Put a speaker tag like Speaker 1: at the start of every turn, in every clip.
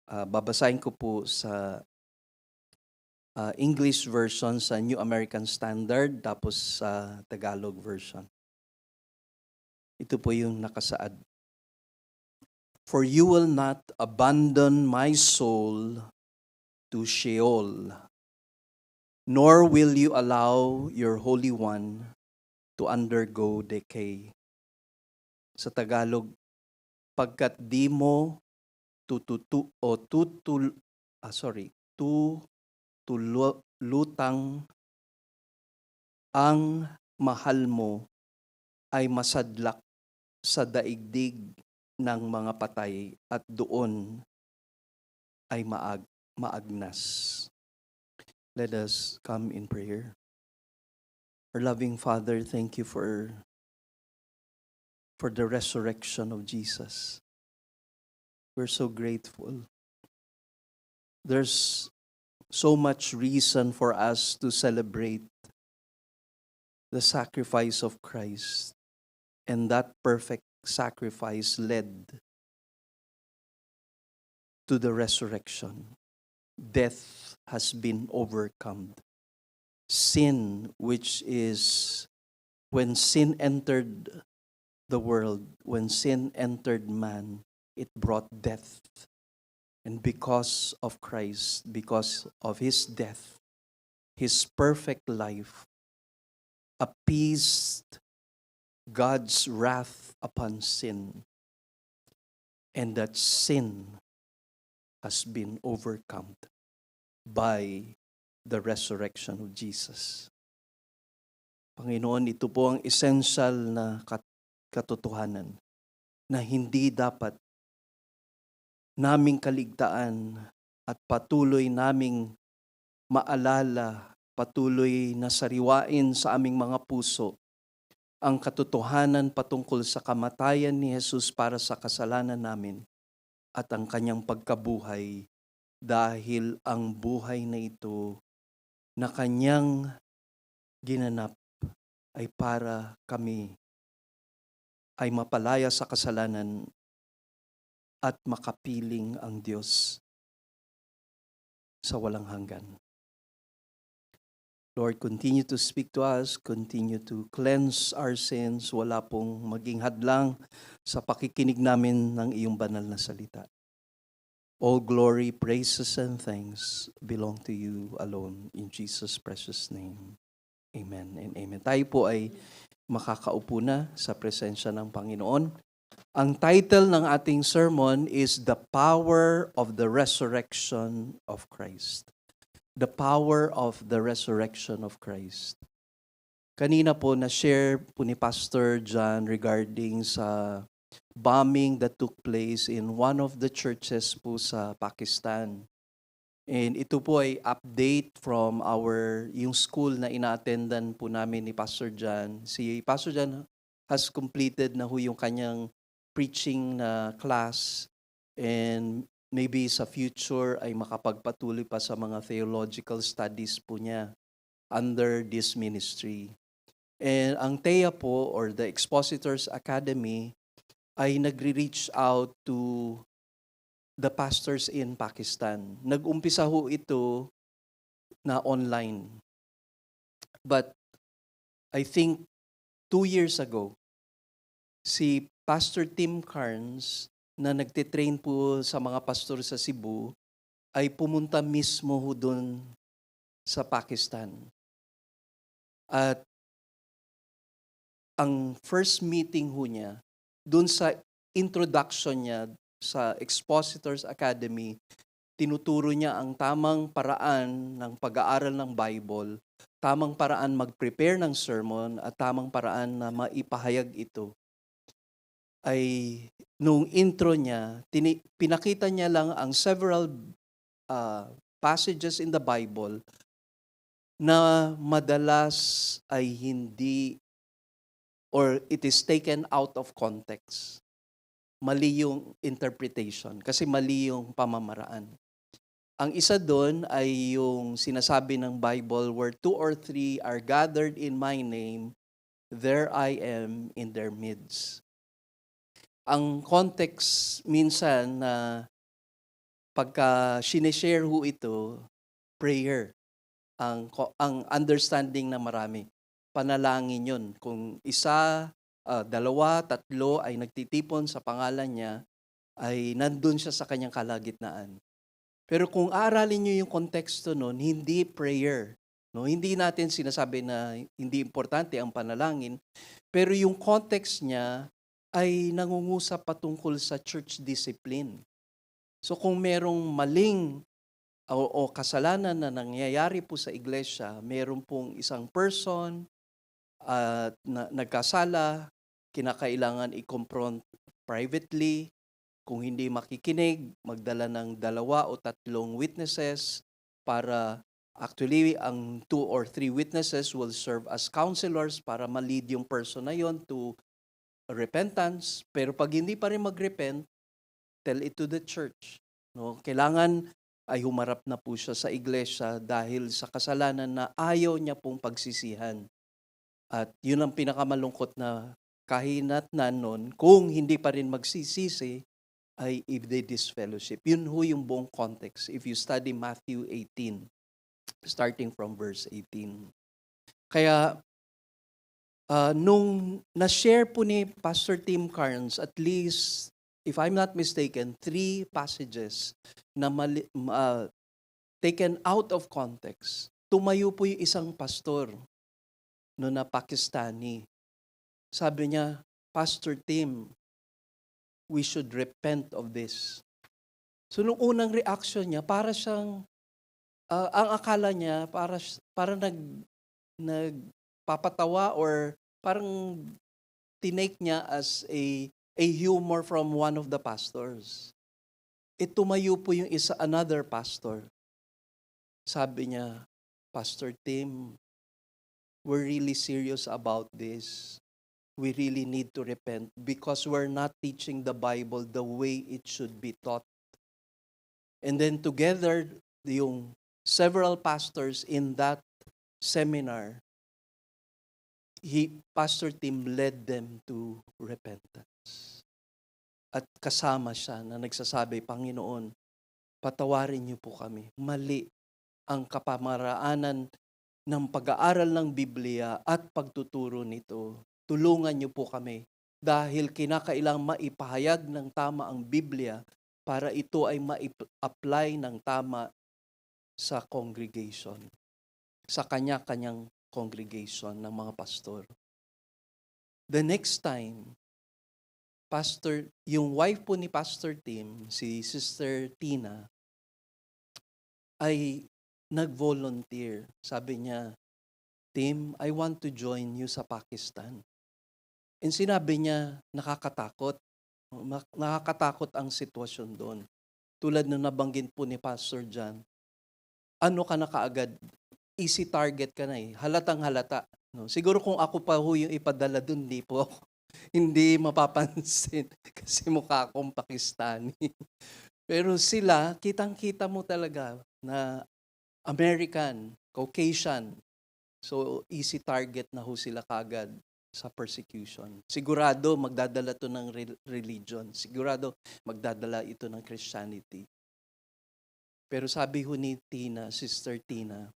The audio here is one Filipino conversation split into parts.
Speaker 1: Babasahin ko po sa English version sa New American Standard tapos sa Tagalog version. Ito po yung nakasaad. For you will not abandon my soul to Sheol, nor will you allow your Holy One to undergo decay. Sa Tagalog, pagkat di mo tututu o tutul sorry, tutulutang ang mahal mo ay masadlak sa daigdig ng mga patay at doon ay maagnas. Let us come in prayer. Our loving Father, thank you for the resurrection of Jesus. We're so grateful. There's so much reason for us to celebrate the sacrifice of Christ, and that perfect sacrifice led to the resurrection. Death has been overcome. Sin, which is when sin entered the world, when sin entered man, it brought death. And because of Christ, because of his death, his perfect life appeased God's wrath upon sin. And that sin has been overcome by the resurrection of Jesus. Panginoon, ito po ang essential na katotohanan na hindi dapat naming kaligtaan at patuloy naming maalala, patuloy na sariwain sa aming mga puso ang katotohanan patungkol sa kamatayan ni Jesus para sa kasalanan namin at ang kanyang pagkabuhay dahil ang buhay na ito na kanyang ginanap ay para kami ay mapalaya sa kasalanan at makapiling ang Diyos sa walang hanggan. Lord, continue to speak to us, continue to cleanse our sins. Wala pong maging hadlang sa pakikinig namin ng iyong banal na salita. All glory, praises, and thanks belong to you alone. In Jesus' precious name. Amen and amen. Tayo po ay makakaupo na sa presensya ng Panginoon. Ang title ng ating sermon is The Power of the Resurrection of Christ. The power of the resurrection of Christ. Kanina po na-share po ni Pastor John regarding sa bombing that took place in one of the churches po sa Pakistan. And ito po ay update from yung school na ina-attendan po namin ni Pastor John. Si Pastor John has completed na yung kanyang preaching na class, and maybe sa future ay makapagpatuloy pa sa mga theological studies po niya under this ministry. And ang TEA po, or the Expositors Academy, ay nagre-reach out to the pastors in Pakistan. Nag-umpisa ho ito na online. But I think 2 years ago, si Pastor Tim Carnes na nagtitrain po sa mga pastor sa Cebu ay pumunta mismo ho doon sa Pakistan. At ang first meeting ho niya, doon sa introduction niya sa Expositors Academy, tinuturo niya ang tamang paraan ng pag-aaral ng Bible, tamang paraan mag-prepare ng sermon, at tamang paraan na maipahayag ito. Ay nung intro niya, pinakita niya lang ang several passages in the Bible na madalas ay hindi, or it is taken out of context. Mali yung interpretation kasi mali yung pamamaraan. Ang isa doon ay yung sinasabi ng Bible, where 2 or 3 are gathered in my name, there I am in their midst. Ang context minsan na pagka sineshare ho ito, prayer ang understanding na marami. Panalangin yun. Kung isa, dalawa, tatlo ay nagtitipon sa pangalan niya, ay nandun siya sa kanyang kalagitnaan. Pero kung aaralin niyo yung konteksto nun, hindi prayer. No? Hindi natin sinasabi na hindi importante ang panalangin, pero yung context niya ay nangungusap patungkol sa church discipline. So kung merong maling o kasalanan na nangyayari po sa iglesia, meron pong isang person at nagkasala, kinakailangan i-confront privately. Kung hindi makikinig, magdala ng 2 o 3 witnesses para actually ang 2 or 3 witnesses will serve as counselors para ma-lead yung person na yon to repentance. Pero pag hindi pa rin mag-repent, tell it to the church. No? Kailangan ay humarap na po siya sa iglesia dahil sa kasalanan na ayaw niya pong pagsisihan. At yun ang pinakamalungkot na kahinatnan nun, kung hindi pa rin magsisisi, ay if they disfellowship. Yun ho yung buong context. If you study Matthew 18, starting from verse 18. Kaya, nung na-share po ni Pastor Tim Carnes, at least, if I'm not mistaken, 3 passages na taken out of context. Tumayo po yung isang pastor no na Pakistani. Sabi niya, Pastor Tim, we should repent of this. So nung unang reaction niya, para siyang, ang akala niya, para nagpapatawa or parang tinake niya as a humor from one of the pastors. Tumayo po yung another pastor. Sabi niya, Pastor Tim, we're really serious about this. We really need to repent because we're not teaching the Bible the way it should be taught. And then together, yung several pastors in that seminar, Pastor Tim led them to repentance. At kasama siya na nagsasabi, Panginoon, patawarin niyo po kami. Mali ang kapamaraanan ng pag-aaral ng Biblia at pagtuturo nito. Tulungan niyo po kami dahil kinakailang maipahayag ng tama ang Biblia para ito ay ma-apply ng tama sa congregation, sa kanya-kanyang congregation ng mga pastor. The next time, yung wife po ni Pastor Tim, si Sister Tina, ay nag-volunteer. Sabi niya, Tim, I want to join you sa Pakistan. And sinabi niya, nakakatakot. Nakakatakot ang sitwasyon doon. Tulad na nabanggit po ni Pastor John, ano ka na kaagad? Easy target ka na eh. Halatang halata. No? Siguro kung ako pa ho yung ipadala doon, hindi po ako. Hindi mapapansin kasi mukha akong Pakistani. Pero sila, kitang-kita mo talaga na American, Caucasian. So, easy target na ho sila kagad sa persecution. Sigurado, magdadala to ng religion. Sigurado, magdadala ito ng Christianity. Pero sabi ho ni Tina, Sister Tina,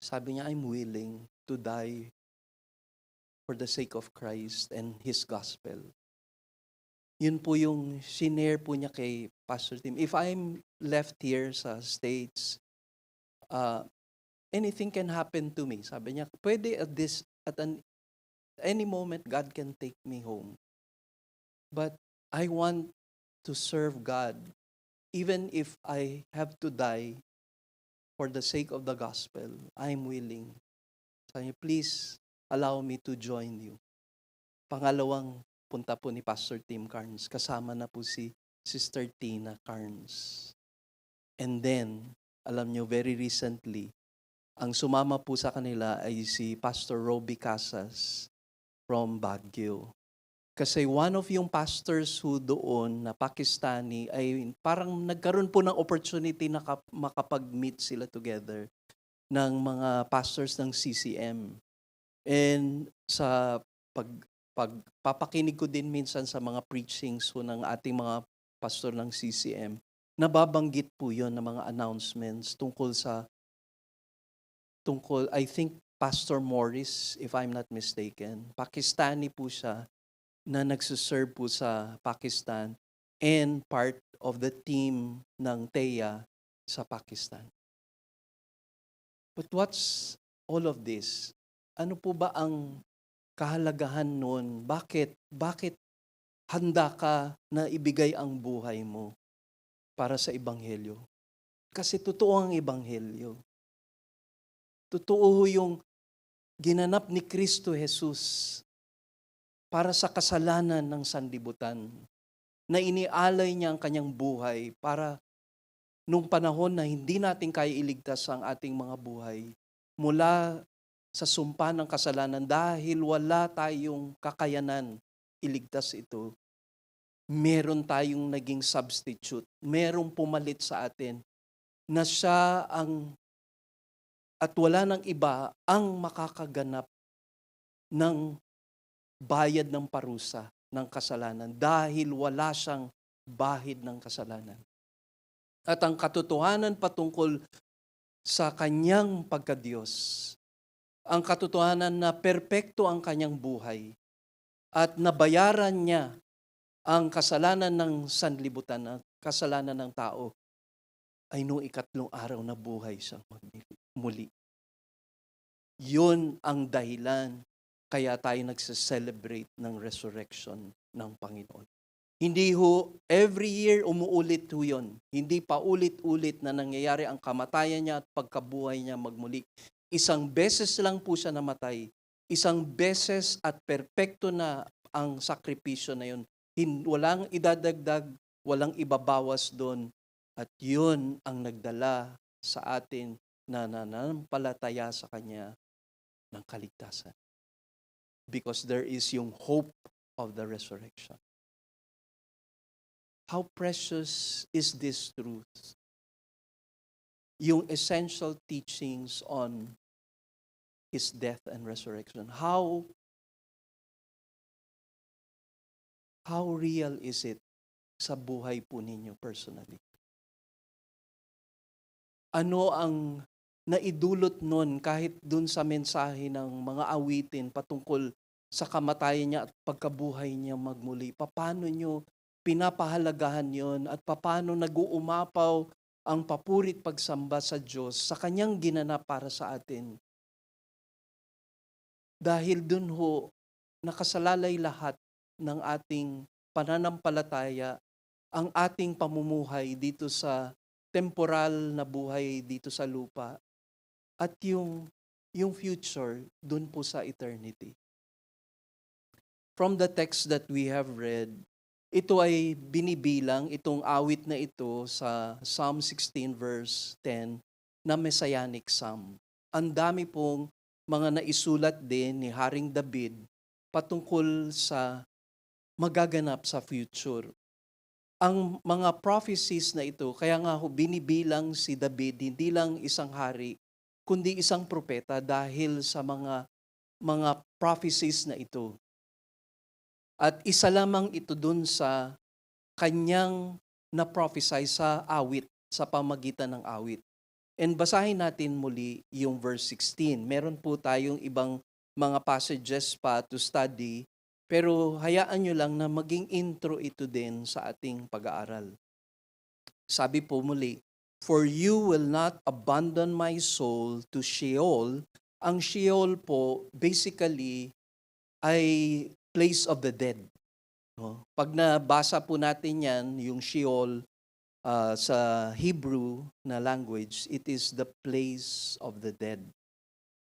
Speaker 1: sabi niya, I'm willing to die for the sake of Christ and His gospel. Yun po yung shinare po niya kay Pastor Tim. If I'm left here sa States, anything can happen to me. Sabi niya, pwede any moment, God can take me home. But I want to serve God, even if I have to die for the sake of the gospel. I'm willing. Sabi niya, please allow me to join you. Pangalawang punta po ni Pastor Tim Carnes, kasama na po si Sister Tina Carnes. And then, alam niyo, very recently, ang sumama po sa kanila ay si Pastor Roby Casas from Baguio. Kasi one of yung pastors who doon na Pakistani ay parang nagkaroon po ng opportunity na makapag-meet sila together ng mga pastors ng CCM. And sa pagpapakinig ko din minsan sa mga preachings ng ating mga pastor ng CCM, nababanggit po yon ng mga announcements tungkol, I think, Pastor Morris, if I'm not mistaken. Pakistani po siya na nagsiserve po sa Pakistan and part of the team ng TEA sa Pakistan. But what's all of this? Ano po ba ang kahalagahan nun? Bakit handa ka na ibigay ang buhay mo para sa Ebanghelyo? Kasi totoo ang Ebanghelyo. Totoo yung ginanap ni Kristo Jesus para sa kasalanan ng sanlibutan, na inialay niya ang kanyang buhay para nung panahon na hindi natin kaya iligtas ang ating mga buhay mula sa sumpa ng kasalanan dahil wala tayong kakayanan iligtas ito. Meron tayong naging substitute, merong pumalit sa atin na siya at wala nang iba ang makakaganap ng bayad ng parusa ng kasalanan dahil wala siyang bahid ng kasalanan. At ang katotohanan patungkol sa kanyang pagkadiyos, ang katotohanan na perpekto ang kanyang buhay at nabayaran niya ang kasalanan ng sanlibutan, ang kasalanan ng tao, ay noong 3 araw na buhay siyang muli. Yun ang dahilan kaya tayo nagse-celebrate ng resurrection ng Panginoon. Hindi ho, every year umuulit ho yun. Hindi pa ulit-ulit na nangyayari ang kamatayan niya at pagkabuhay niya magmuli. Isang beses lang po siya namatay. Isang beses at perpekto na ang sakripisyo na yun. Walang idadagdag, walang ibabawas doon. At yun ang nagdala sa atin na nananampalataya sa Kanya ng kaligtasan. Because there is yung hope of the resurrection. How precious is this truth? Yung essential teachings on His death and resurrection. How real is it sa buhay po ninyo personally? Ano ang naidulot nun kahit dun sa mensahe ng mga awitin patungkol sa kamatayan niya at pagkabuhay niya magmuli? Paano nyo pinapahalagahan yon at paano nag-uumapaw ang papurit pagsamba sa Diyos sa kanyang ginanap para sa atin? Dahil dun ho, nakasalalay lahat ng ating pananampalataya, ang ating pamumuhay dito sa temporal na buhay dito sa lupa at yung future dun po sa eternity. From the text that we have read, ito ay binibilang, itong awit na ito sa Psalm 16 verse 10 na Messianic Psalm. Ang dami pong mga naisulat din ni Haring David patungkol sa magaganap sa future. Ang mga prophecies na ito, kaya nga binibilang si David, hindi lang isang hari, kundi isang propeta dahil sa mga prophecies na ito. At isa lamang ito dun sa kanyang na-prophesy sa awit, sa pamagitan ng awit. And basahin natin muli yung verse 16. Meron po tayong ibang mga passages pa to study, pero hayaan nyo lang na maging intro ito din sa ating pag-aaral. Sabi po muli, "For you will not abandon my soul to Sheol." Ang Sheol po, basically, ay place of the dead. No? Pag nabasa po natin yan, yung Sheol sa Hebrew na language, it is the place of the dead.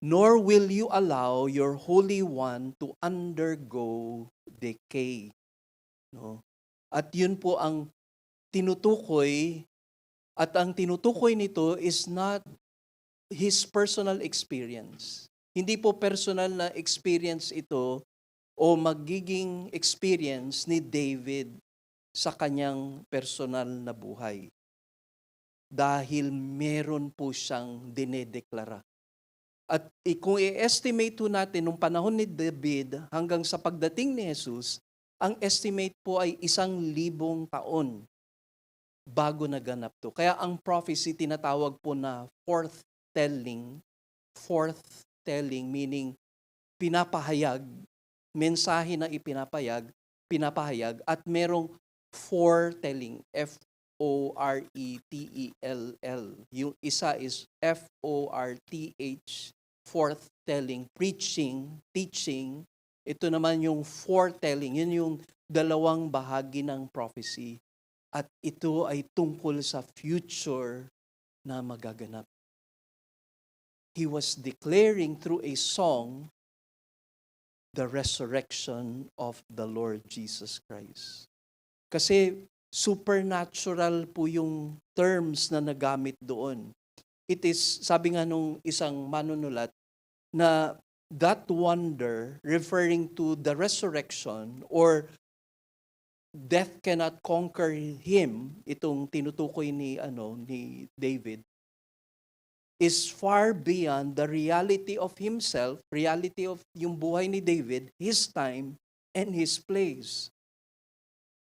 Speaker 1: "Nor will you allow your Holy One to undergo decay." No? At yun po ang tinutukoy, at ang tinutukoy nito is not his personal experience. Hindi po personal na experience ito o magiging experience ni David sa kanyang personal na buhay. Dahil meron po siyang dinedeklara. At kung i-estimate po natin nung panahon ni David hanggang sa pagdating ni Jesus, ang estimate po ay 1,000 taon bago naganap to. Kaya ang prophecy tinatawag po na forth telling meaning pinapahayag, mensahe na pinapahayag at merong foretelling, F-O-R-E-T-E-L-L. Yung isa is F-O-R-T-H, forthtelling, preaching, teaching. Ito naman yung foretelling, yun yung dalawang bahagi ng prophecy. At ito ay tungkol sa future na magaganap. He was declaring through a song the resurrection of the Lord Jesus Christ. Kasi supernatural po yung terms na nagamit doon. It is, sabi nga nung isang manunulat, na that wonder referring to the resurrection or death cannot conquer him, itong tinutukoy ni David, is far beyond the reality of himself, reality of yung buhay ni David, his time, and his place.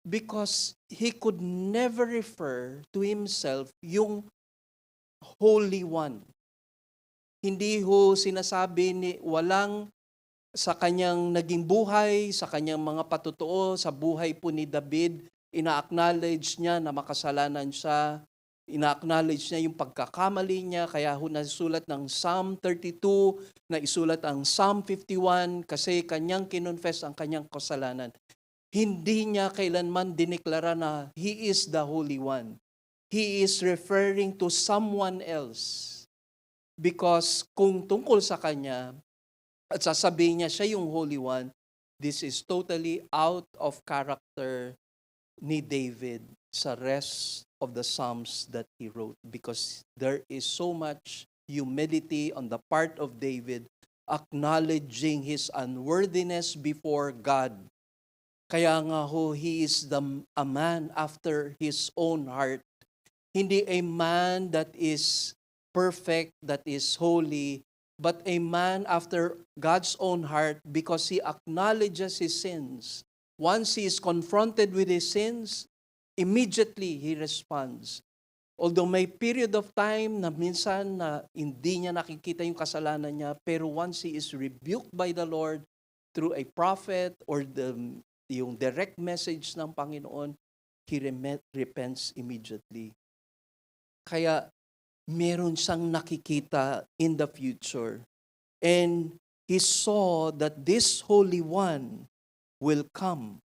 Speaker 1: Because he could never refer to himself yung Holy One. Hindi ho sinasabi ni walang sa kanyang naging buhay, sa kanyang mga patutuo, sa buhay po ni David, ina-acknowledge niya na makasalanan siya, ina-acknowledge niya yung pagkakamali niya, kaya ho nasulat ng Psalm 32, na isulat ang Psalm 51, kasi kanyang kinonfess ang kanyang kasalanan. Hindi niya kailanman dineklara na He is the Holy One. He is referring to someone else. Because kung tungkol sa kanya, at sasabihin niya siya yung Holy One, this is totally out of character ni David sa rest of the Psalms that he wrote, because there is so much humility on the part of David, acknowledging his unworthiness before God. Kaya nga ho, he is a man after his own heart. Hindi a man that is perfect, that is holy, but a man after God's own heart, because he acknowledges his sins. Once he is confronted with his sins, immediately he responds. Although may period of time na minsan na hindi niya nakikita yung kasalanan niya, pero once he is rebuked by the Lord through a prophet or yung direct message ng Panginoon, he repents immediately. Kaya meron siyang nakikita in the future. And he saw that this Holy One will come.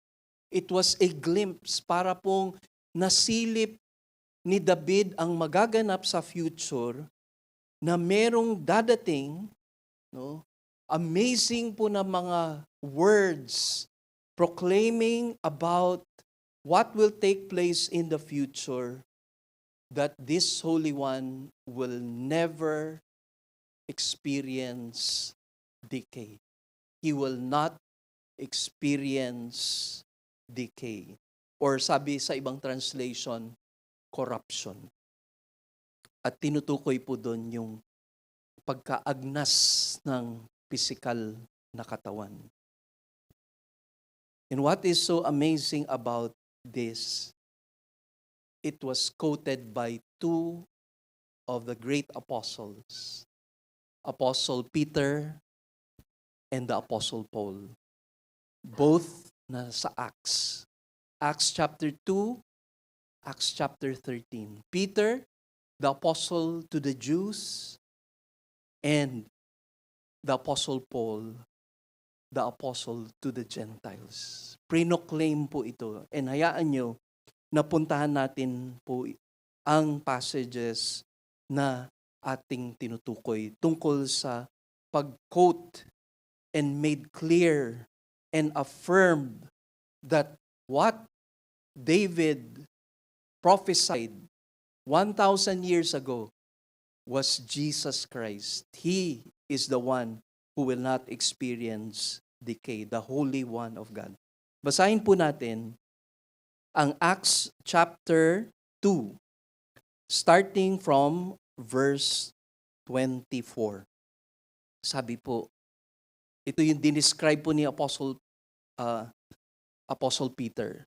Speaker 1: It was a glimpse para pong nasilip ni David ang magaganap sa future na merong dadating, no? Amazing po na mga words proclaiming about what will take place in the future, that this Holy One will never experience decay. He will not experience decay. Or sabi sa ibang translation, corruption. At tinutukoy po doon yung pagkaagnas ng physical na katawan. And what is so amazing about this, it was quoted by two of the great apostles, Apostle Peter and the Apostle Paul. Both na sa Acts. Acts chapter 2, Acts chapter 13. Peter, the apostle to the Jews, and the Apostle Paul, the apostle to the Gentiles. Prinoclaim po ito. And hayaan nyo, napuntahan natin po ang passages na ating tinutukoy tungkol sa pag-quote and made clear and affirmed that what David prophesied 1,000 years ago was Jesus Christ. He is the one who will not experience decay, the Holy One of God. Basahin po natin ang Acts chapter 2, starting from verse 24. Sabi po, ito yung dinescribe po ni Apostle Peter.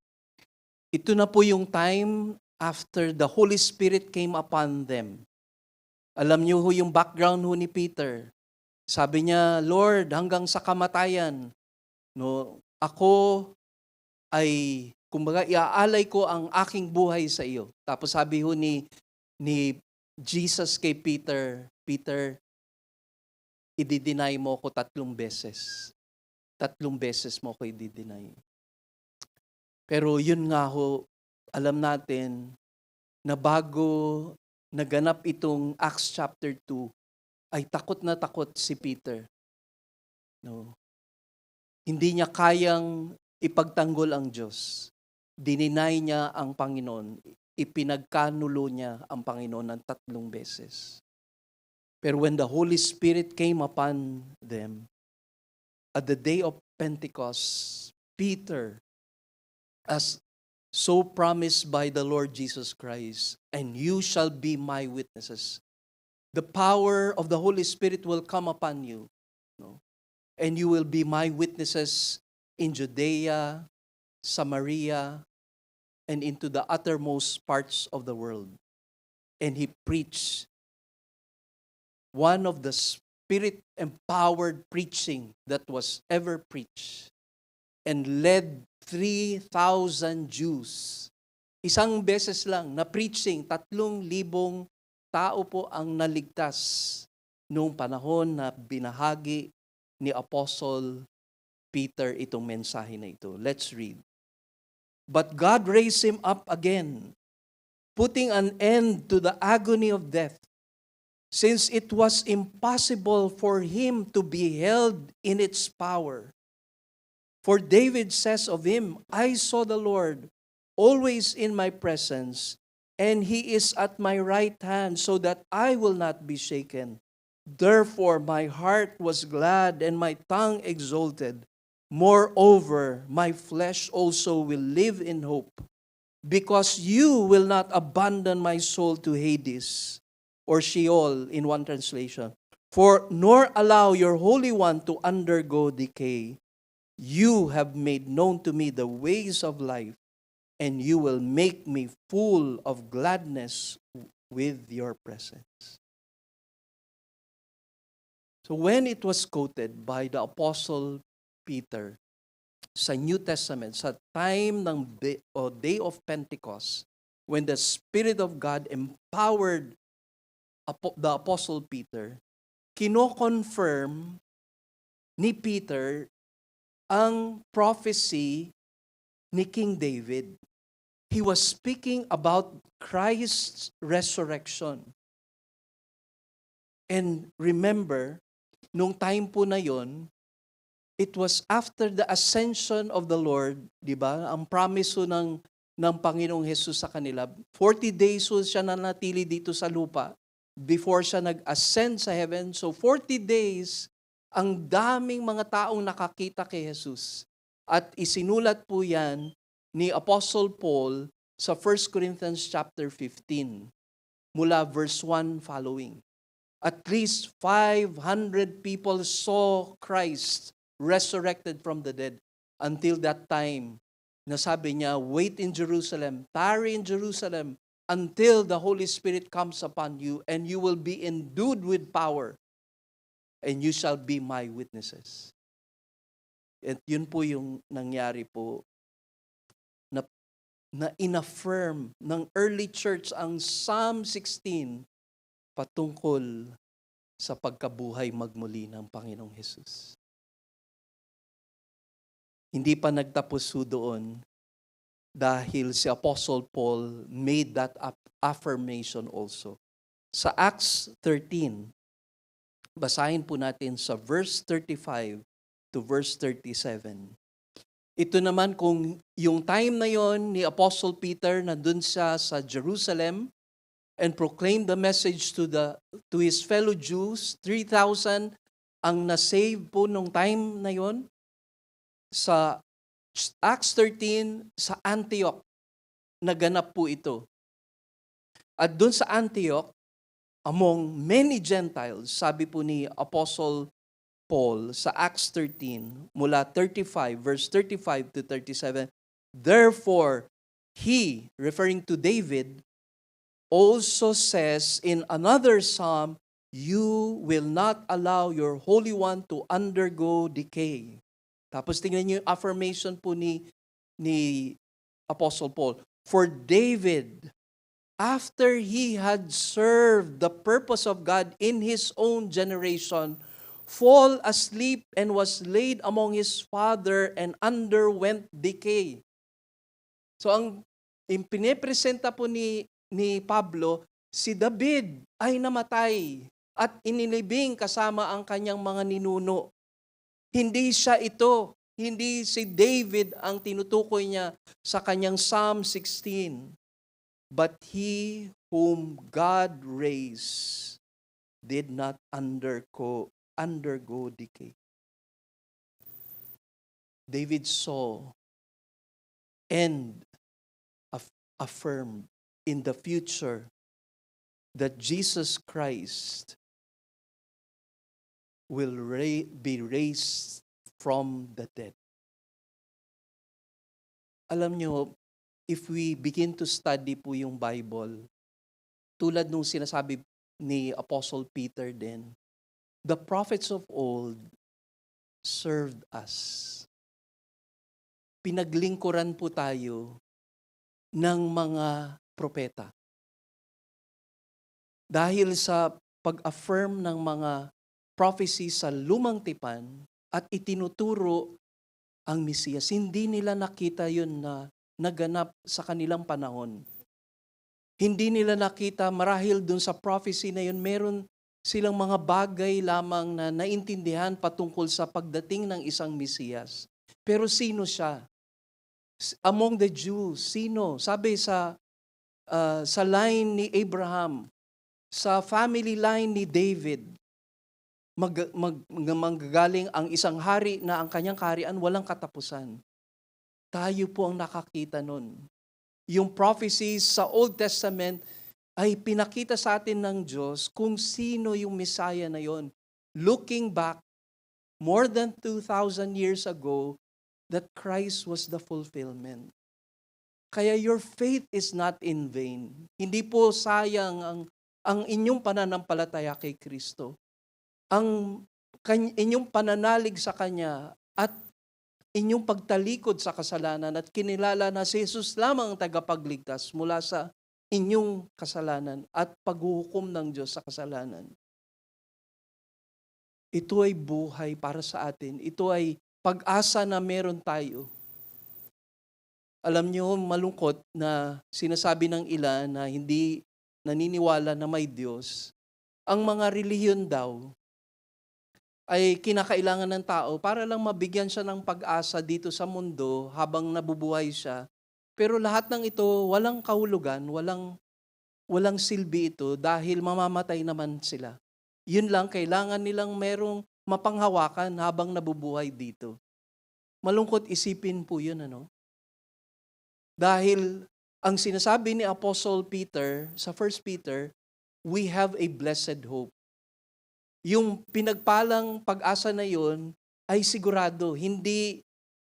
Speaker 1: Ito na po yung time after the Holy Spirit came upon them. Alam niyo ho yung background ho ni Peter. Sabi niya, Lord, hanggang sa kamatayan, no, ako ay, kumbaga, iaalay ko ang aking buhay sa iyo. Tapos sabi ho ni Jesus kay Peter, Peter, i-deny mo ko 3 beses. 3 beses mo ko i-deny. Pero yun nga ho, alam natin na bago naganap itong Acts chapter 2, ay takot na takot si Peter. No. Hindi niya kayang ipagtanggol ang Diyos. Dininay niya ang Panginoon. Ipinagkanulo niya ang Panginoon ng 3 beses. Pero when the Holy Spirit came upon them, at the day of Pentecost, Peter, as so promised by the Lord Jesus Christ, and you shall be my witnesses. The power of the Holy Spirit will come upon you, no? And you will be my witnesses in Judea, Samaria, and into the uttermost parts of the world. And he preached one of the Spirit-empowered preaching that was ever preached, and led 3,000 Jews. Isang beses lang na preaching, 3,000 tao po ang naligtas noong panahon na binahagi ni Apostle Peter itong mensahe na ito. Let's read. But God raised him up again, putting an end to the agony of death, since it was impossible for him to be held in its power. For David says of him, I saw the Lord always in my presence, and he is at my right hand, so that I will not be shaken. Therefore my heart was glad, and my tongue exulted. Moreover, my flesh also will live in hope, because you will not abandon my soul to Hades, or Sheol in one translation. For nor allow your Holy One to undergo decay. You have made known to me the ways of life, and you will make me full of gladness with your presence. So when it was quoted by the Apostle Peter sa New Testament, sa time ng Day of Pentecost, when the Spirit of God empowered the Apostle Peter, kino-confirm ni Peter ang prophecy ni King David. He was speaking about Christ's resurrection. And remember, nung time po na yon, it was after the ascension of the Lord, di ba? Ang promise ho ng Panginoong Jesus sa kanila, 40 days ho siya nanatili dito sa lupa before siya nag-ascend sa heaven. So 40 days, ang daming mga taong nakakita kay Jesus. At isinulat po yan ni Apostle Paul sa 1 Corinthians chapter 15, mula verse 1 following. At least 500 people saw Christ resurrected from the dead. Until that time, nasabi niya, wait in Jerusalem, tarry in Jerusalem, until the Holy Spirit comes upon you, and you will be endued with power, and you shall be my witnesses. At yun po yung nangyari po, na in-affirm ng early church ang Psalm 16 patungkol sa pagkabuhay magmuli ng Panginoong Jesus. Hindi pa nagtapos po doon dahil si Apostle Paul made that affirmation also. Sa Acts 13, basahin po natin sa verse 35 to verse 37. Ito naman kung yung time na yon ni Apostle Peter nandun siya sa Jerusalem and proclaimed the message to his fellow Jews, 3,000 ang na-save po nung time na yon. Sa Acts 13, sa Antioch, naganap po ito. At doon sa Antioch, among many Gentiles, sabi po ni Apostle Paul sa Acts 13, mula 35, verse 35 to 37, therefore, he, referring to David, also says in another psalm, you will not allow your Holy One to undergo decay. Tapos tingnan niyo yung affirmation po ni Apostle Paul. For David, after he had served the purpose of God in his own generation, fall asleep and was laid among his father and underwent decay. So ang pinipresenta po ni Pablo, si David ay namatay at inilibing kasama ang kanyang mga ninuno. Hindi siya ito. Hindi si David ang tinutukoy niya sa kanyang Psalm 16. But he whom God raised did not undergo decay. David saw and affirmed in the future that Jesus Christ will be raised from the dead. Alam nyo, if we begin to study po yung Bible, tulad nung sinasabi ni Apostle Peter din, the prophets of old served us. Pinaglingkuran po tayo ng mga propeta. Dahil sa pag-affirm ng mga prophecy sa lumang tipan at itinuturo ang Mesiyas, hindi nila nakita yun na naganap sa kanilang panahon. Hindi nila nakita marahil dun sa prophecy na yun, meron silang mga bagay lamang na naintindihan patungkol sa pagdating ng isang Mesiyas. Pero sino siya? Among the Jews, sino? Sabi sa line ni Abraham, sa family line ni David, manggagaling ang isang hari na ang kanyang kaharian walang katapusan. Tayo po ang nakakita nun. Yung prophecies sa Old Testament ay pinakita sa atin ng Diyos kung sino yung Messiah na yon. Looking back, more than 2,000 years ago, that Christ was the fulfillment. Kaya your faith is not in vain. Hindi po sayang ang inyong pananampalataya kay Kristo. Ang inyong pananalig sa Kanya at inyong pagtalikod sa kasalanan at kinilala na si Jesus lamang ang tagapagligtas mula sa inyong kasalanan at paghuhukom ng Diyos sa kasalanan. Ito ay buhay para sa atin. Ito ay pag-asa na meron tayo. Alam niyo, malungkot na sinasabi ng ilan na hindi naniniwala na may Diyos. Ang mga relihiyon daw ay kinakailangan ng tao para lang mabigyan siya ng pag-asa dito sa mundo habang nabubuhay siya. Pero lahat ng ito, walang kahulugan, walang silbi ito dahil mamamatay naman sila. Yun lang, kailangan nilang merong mapanghawakan habang nabubuhay dito. Malungkot isipin po yun, ano? Dahil ang sinasabi ni Apostle Peter sa 1 Peter, we have a blessed hope. Yung pinagpalang pag-asa na yun ay sigurado, hindi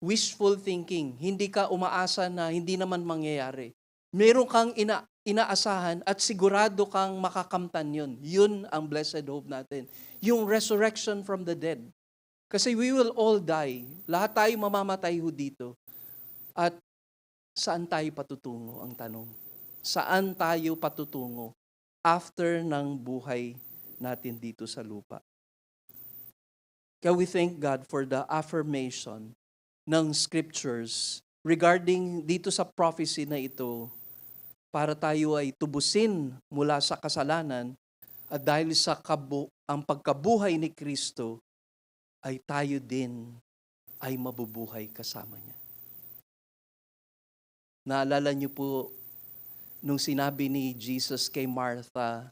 Speaker 1: wishful thinking, hindi ka umaasa na hindi naman mangyayari. Meron kang inaasahan at sigurado kang makakamtan yun. Yun ang blessed hope natin. Yung resurrection from the dead. Kasi we will all die. Lahat tayo mamamatay ho dito. At saan tayo patutungo ang tanong? Saan tayo patutungo after ng buhay natin dito sa lupa? Kaya we thank God for the affirmation ng scriptures regarding dito sa prophecy na ito para tayo ay tubusin mula sa kasalanan at dahil sa ang pagkabuhay ni Kristo ay tayo din ay mabubuhay kasama niya. Naalala niyo po nung sinabi ni Jesus kay Martha,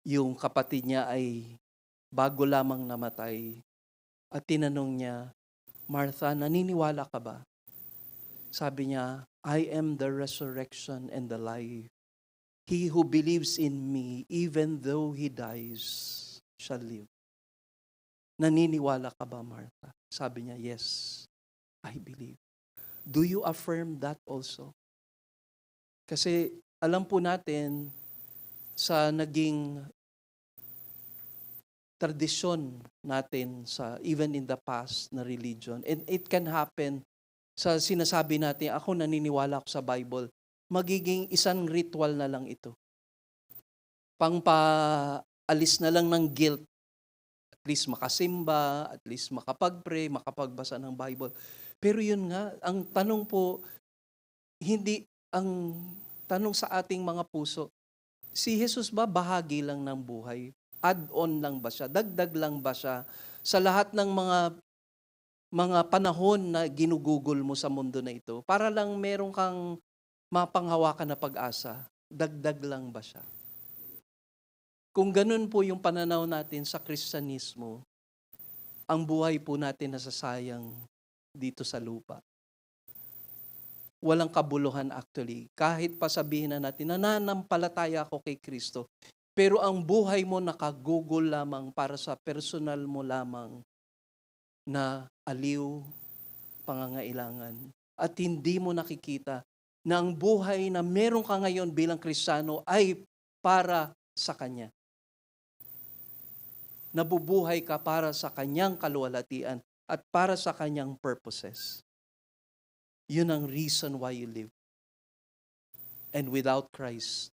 Speaker 1: yung kapatid niya ay bago lamang namatay. At tinanong niya, Martha, naniniwala ka ba? Sabi niya, I am the resurrection and the life. He who believes in me, even though he dies, shall live. Naniniwala ka ba, Martha? Sabi niya, yes, I believe. Do you affirm that also? Kasi alam po natin sa naging tradisyon natin sa even in the past na religion. And it can happen sa sinasabi natin, ako naniniwala ako sa Bible, magiging isang ritual na lang ito. Pangpaalis na lang ng guilt. At least makasimba, at least makapag-pray, makapagbasa ng Bible. Pero yun nga, ang tanong po, ang tanong sa ating mga puso, si Jesus ba bahagi lang ng buhay? Add-on lang ba siya? Dagdag lang ba siya sa lahat ng mga panahon na ginugugol mo sa mundo na ito? Para lang meron kang mapanghawakan na pag-asa, dagdag lang ba siya? Kung ganun po yung pananaw natin sa Kristyanismo, ang buhay po natin nasasayang dito sa lupa. Walang kabuluhan actually. Kahit pa sabihin na natin, nananampalataya ako kay Kristo, pero ang buhay mo nakagugol lamang para sa personal mo lamang na aliw, pangangailangan. At hindi mo nakikita na ang buhay na meron ka ngayon bilang Kristiyano ay para sa Kanya. Nabubuhay ka para sa Kanyang kaluwalhatian at para sa Kanyang purposes. Yun ang reason why you live. And without Christ,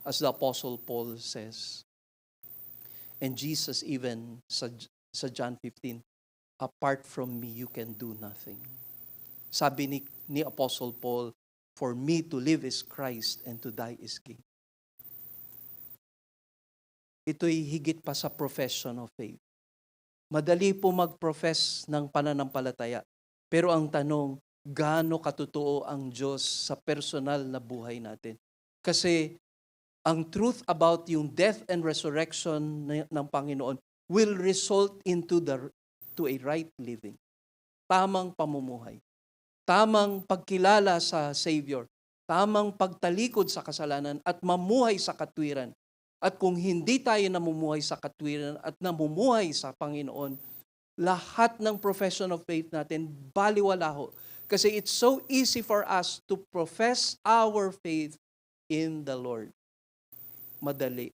Speaker 1: as the Apostle Paul says, and Jesus even sa John 15, apart from me, you can do nothing. Sabi ni Apostle Paul, for me to live is Christ and to die is gain. Ito'y higit pa sa profession of faith. Madali po mag-profess ng pananampalataya. Pero ang tanong, gaano katotoo ang Diyos sa personal na buhay natin? Kasi ang truth about yung death and resurrection ng Panginoon will result to a right living. Tamang pamumuhay. Tamang pagkilala sa Savior. Tamang pagtalikod sa kasalanan at mamuhay sa katwiran. At kung hindi tayo namumuhay sa katwiran at namumuhay sa Panginoon, lahat ng profession of faith natin baliwala ho. Kasi it's so easy for us to profess our faith in the Lord. Madali.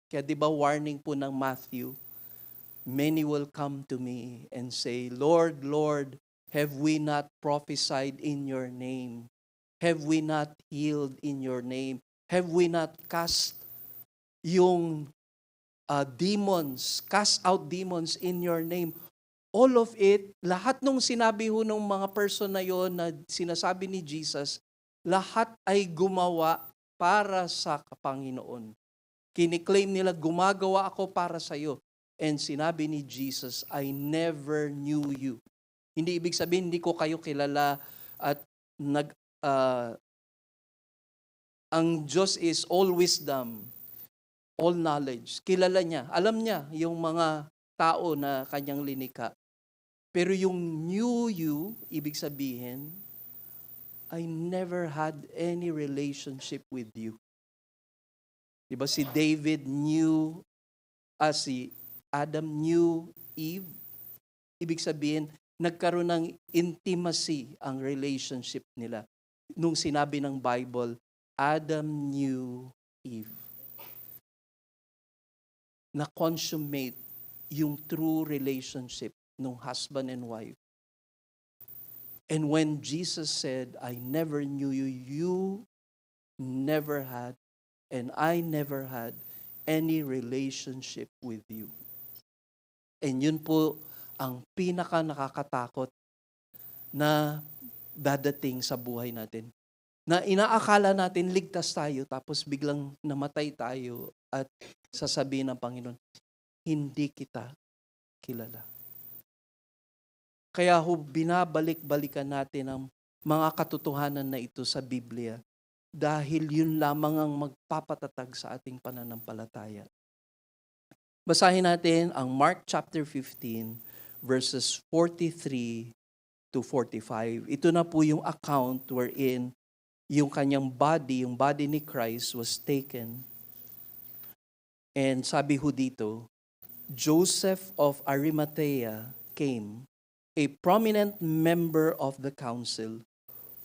Speaker 1: Kaya di ba warning po ng Matthew, many will come to me and say, Lord, Lord, have we not prophesied in your name? Have we not healed in your name? Have we not cast yung demons, cast out demons in your name? All of it, lahat nung sinabi ho ng mga person na yon na sinasabi ni Jesus, lahat ay gumawa para sa Panginoon. Kiniklaim nila, gumagawa ako para sa iyo. And sinabi ni Jesus, I never knew you. Hindi ibig sabihin, hindi ko kayo kilala at ang Diyos is all wisdom, all knowledge. Kilala niya, alam niya yung mga tao na kanyang linikha. Pero yung knew you, ibig sabihin, I never had any relationship with you. Diba si David knew, si Adam knew Eve. Ibig sabihin, nagkaroon ng intimacy ang relationship nila. Nung sinabi ng Bible, Adam knew Eve. Na-consummate yung true relationship ng husband and wife. And when Jesus said, I never knew you, you never had, and I never had any relationship with you. And yun po ang pinaka nakakatakot na dadating sa buhay natin. Na inaakala natin ligtas tayo, tapos biglang namatay tayo at sasabihin ng Panginoon, hindi kita kilala. Kaya binabalik-balikan natin ang mga katotohanan na ito sa Biblia dahil yun lamang ang magpapatatag sa ating pananampalataya. Basahin natin ang Mark chapter 15 verses 43 to 45. Ito na po yung account wherein yung kanyang body, yung body ni Christ was taken. And sabi ho dito, Joseph of Arimathea came, a prominent member of the council,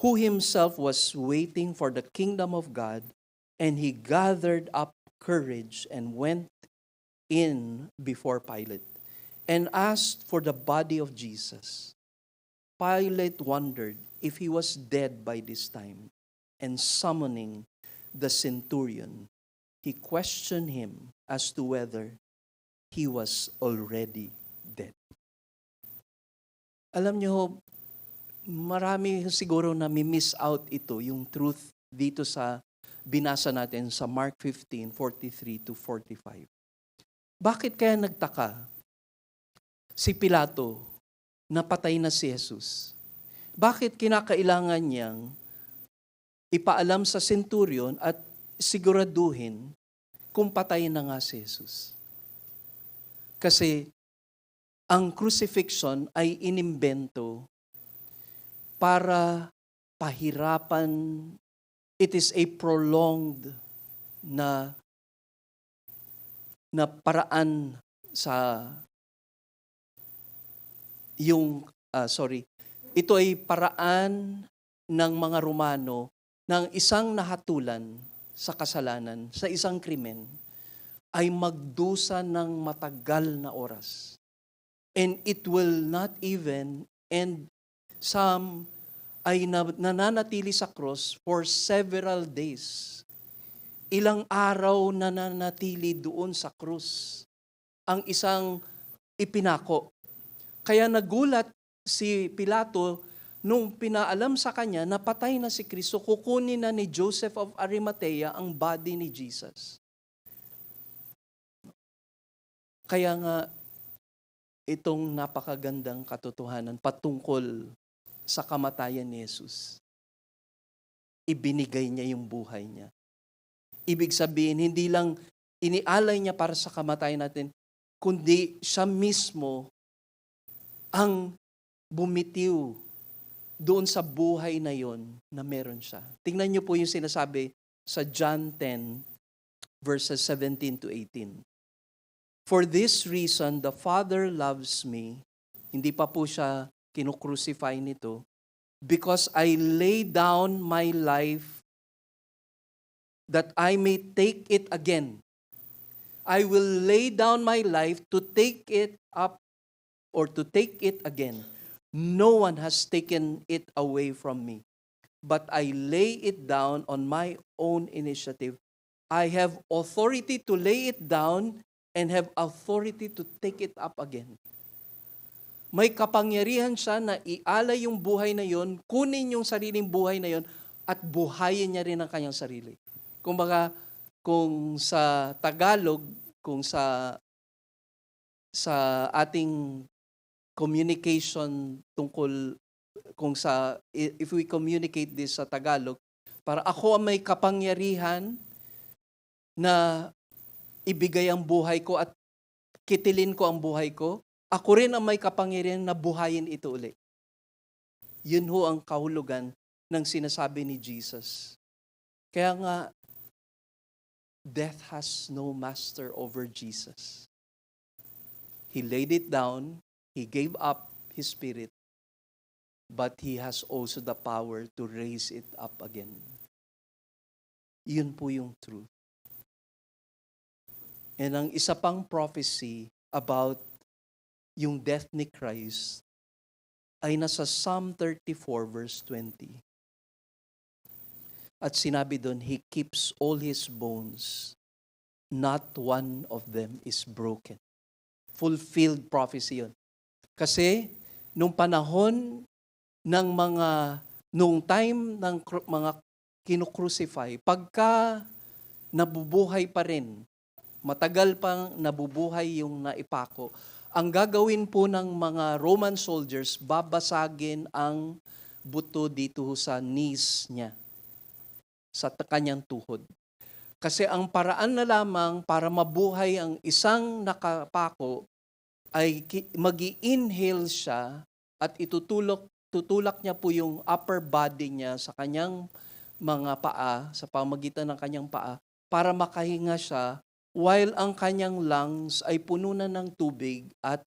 Speaker 1: who himself was waiting for the kingdom of God, and he gathered up courage and went in before Pilate and asked for the body of Jesus. Pilate wondered if he was dead by this time, and summoning the centurion, he questioned him as to whether he was already dead. Alam niyo, marami siguro na miss out ito, yung truth dito sa binasa natin sa Mark 15:43 to 45. Bakit kaya nagtaka si Pilato na patay na si Jesus? Bakit kinakailangan niyang ipaalam sa centurion at siguraduhin kung patay na nga si Jesus? Kasi ang crucifixion ay inimbento para pahirapan. It is a prolonged na paraan sa ito ay paraan ng mga Romano ng isang nahatulan sa kasalanan, sa isang krimen, ay magdusa ng matagal na oras. And it will not even end. Some ay nananatili sa cross for several days. Ilang araw nananatili doon sa krus ang isang ipinako. Kaya nagulat si Pilato nung pinaalam sa kanya na patay na si Kristo, kukunin na ni Joseph of Arimathea ang body ni Jesus. Kaya nga, itong napakagandang katotohanan patungkol sa kamatayan ni Jesus. Ibinigay niya yung buhay niya. Ibig sabihin, hindi lang inialay niya para sa kamatayan natin, kundi siya mismo ang bumitiw doon sa buhay na yon na meron siya. Tingnan niyo po yung sinasabi sa John 10, verses 17 to 18. For this reason, the Father loves me. Hindi pa po siya kinukrucify nito. Because I lay down my life that I may take it again. I will lay down my life to take it up or to take it again. No one has taken it away from me, but I lay it down on my own initiative. I have authority to lay it down and have authority to take it up again. May kapangyarihan siya na ialay yung buhay na yon, kunin yung sariling buhay na yon, at buhayin niya rin ang kanyang sarili. Kumbaga, kung sa Tagalog, kung sa ating communication tungkol, if we communicate this sa Tagalog, para ako ang may kapangyarihan na ibigay ang buhay ko at kitilin ko ang buhay ko, ako rin ang may kapangyarihan na buhayin ito uli. Yun ho ang kahulugan ng sinasabi ni Jesus. Kaya nga, death has no master over Jesus. He laid it down, He gave up His spirit, but He has also the power to raise it up again. Yun po yung truth. And ang isa pang prophecy about yung death ni Christ ay nasa Psalm 34 verse 20. At sinabi doon, He keeps all His bones. Not one of them is broken. Fulfilled prophecy yun. Kasi, nung panahon ng nung time ng mga kinukrucify, pagka nabubuhay pa rin, matagal pang nabubuhay yung naipako, ang gagawin po ng mga Roman soldiers, babasagin ang buto dito sa knees niya, sa kanyang tuhod. Kasi ang paraan na lamang para mabuhay ang isang nakapako ay mag-i-inhale siya at tutulak niya po yung upper body niya sa kanyang mga paa, sa pamagitan ng kanyang paa, para makahinga siya while ang kanyang lungs ay puno na ng tubig at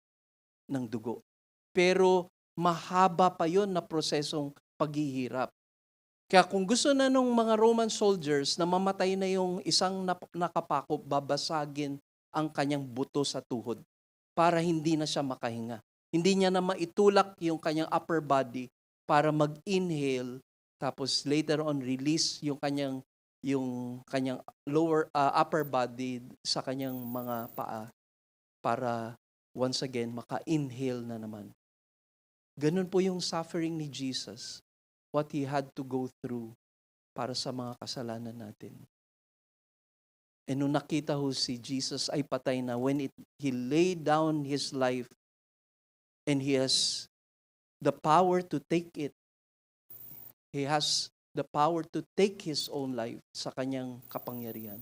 Speaker 1: ng dugo. Pero mahaba pa yon na prosesong paghihirap. Kaya kung gusto na nung mga Roman soldiers na mamatay na yung isang nakapako, babasagin ang kanyang buto sa tuhod para hindi na siya makahinga. Hindi niya na maitulak yung kanyang upper body para mag-inhale, tapos later on release yung kanyang upper body sa kanyang mga paa para once again maka-inhale na naman. Ganun po yung suffering ni Jesus, what He had to go through para sa mga kasalanan natin. And nung nakita ho si Jesus ay patay na, when He laid down His life and He has the power to take it, He has the power to take His own life sa kanyang kapangyarihan.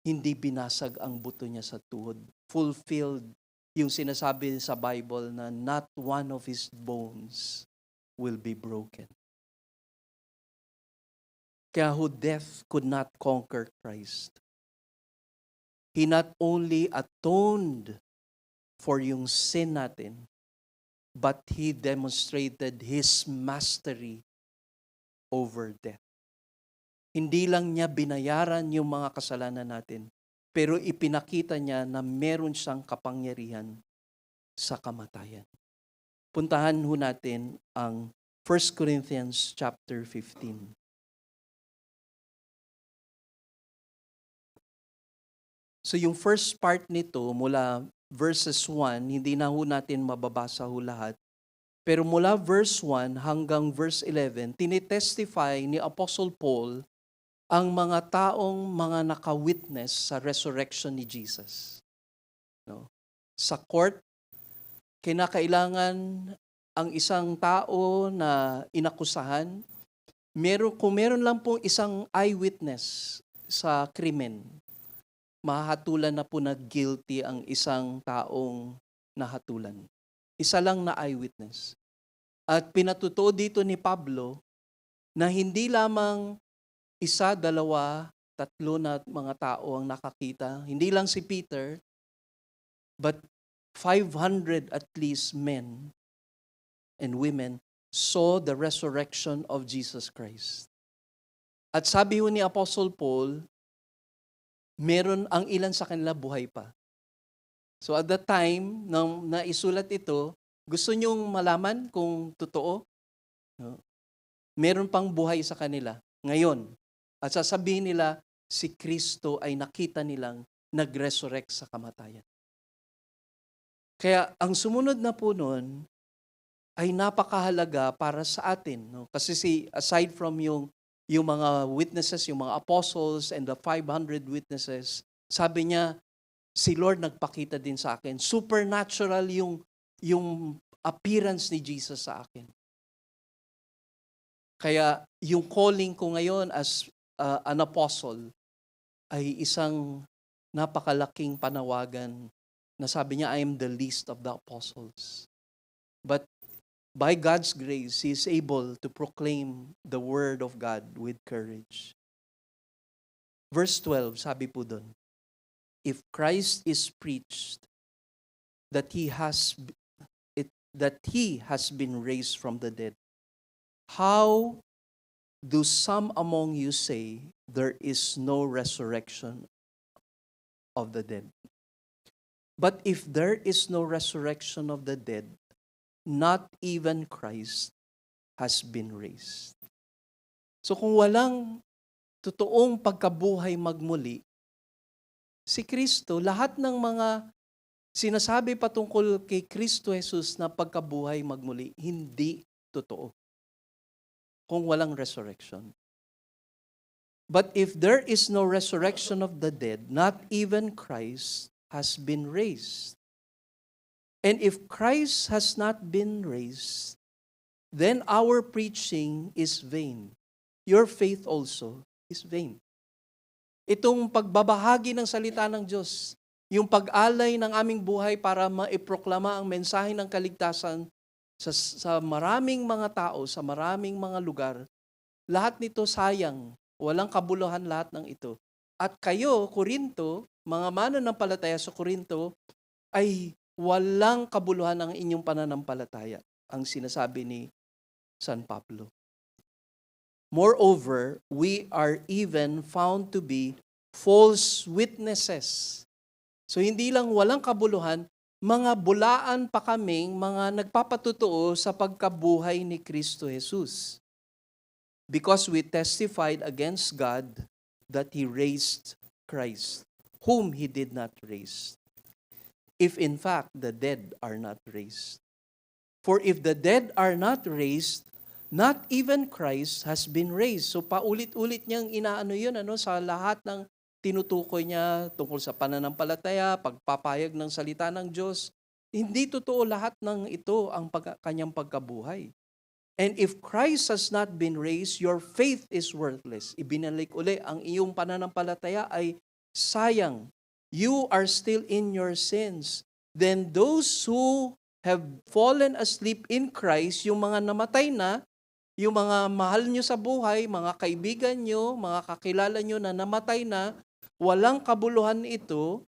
Speaker 1: Hindi binasag ang buto niya sa tuhod. Fulfilled yung sinasabi sa Bible na not one of His bones will be broken. Kaya who death could not conquer Christ. He not only atoned for yung sin natin, but He demonstrated His mastery over death. Hindi lang niya binayaran yung mga kasalanan natin, pero ipinakita niya na meron siyang kapangyarihan sa kamatayan. Puntahan ho natin ang 1 Corinthians chapter 15. So yung first part nito mula verses 1, hindi na ho natin mababasa ho lahat. Pero mula verse 1 hanggang verse 11, tinitestify ni Apostle Paul ang mga taong mga naka-witness sa resurrection ni Jesus. No? Sa court, kinakailangan ang isang tao na inakusahan, kung meron lang pong isang eyewitness sa krimen, mahatulan na po na guilty ang isang taong nahatulan. Isa lang na eyewitness. At pinatutuo dito ni Pablo na hindi lamang isa, dalawa, tatlo na mga tao ang nakakita. Hindi lang si Peter, but 500 at least men and women saw the resurrection of Jesus Christ. At sabi ho ni Apostle Paul, meron ang ilan sa kanila buhay pa. So at that time, nang naisulat ito, gusto nyong malaman kung totoo? No? Meron pang buhay sa kanila ngayon. At sasabihin nila, si Kristo ay nakita nilang nag-resurrect sa kamatayan. Kaya ang sumunod na po nun ay napakahalaga para sa atin. No? Kasi aside from yung mga witnesses, yung mga apostles and the 500 witnesses, sabi niya, si Lord nagpakita din sa akin. Supernatural yung appearance ni Jesus sa akin. Kaya yung calling ko ngayon as an apostle ay isang napakalaking panawagan na sabi niya, I am the least of the apostles. But by God's grace, He is able to proclaim the word of God with courage. Verse 12, sabi po doon, if Christ is preached that He has been raised from the dead, how do some among you say there is no resurrection of the dead? But if there is no resurrection of the dead, not even Christ has been raised. So kung walang totoong pagkabuhay magmuli, si Kristo, lahat ng mga sinasabi patungkol kay Kristo Jesus na pagkabuhay magmuli, hindi totoo. Kung walang resurrection. But if there is no resurrection of the dead, not even Christ has been raised. And if Christ has not been raised, then our preaching is vain. Your faith also is vain. Itong pagbabahagi ng salita ng Diyos, yung pag-alay ng aming buhay para maiproklama ang mensahe ng kaligtasan sa maraming mga tao, sa maraming mga lugar, lahat nito sayang. Walang kabuluhan lahat ng ito. At kayo, Korinto, mga mananampalataya sa Korinto, ay walang kabuluhan ang inyong pananampalataya, ang sinasabi ni San Pablo. Moreover, we are even found to be false witnesses. So hindi lang walang kabuluhan, mga bulaan pa kaming mga nagpapatutuo sa pagkabuhay ni Kristo Jesus. Because we testified against God that He raised Christ, whom He did not raise, if in fact the dead are not raised. For if the dead are not raised, not even Christ has been raised. So paulit-ulit niyang inaano yun sa lahat ng tinutukoy niya tungkol sa pananampalataya, pagpapayag ng salita ng Diyos. Hindi totoo lahat ng ito ang kanyang pagkabuhay. And if Christ has not been raised, your faith is worthless. Ibinalik uli, ang iyong pananampalataya ay sayang. You are still in your sins. Then those who have fallen asleep in Christ, yung mga namatay na, yung mga mahal nyo sa buhay, mga kaibigan nyo, mga kakilala nyo na namatay na, walang kabuluhan ito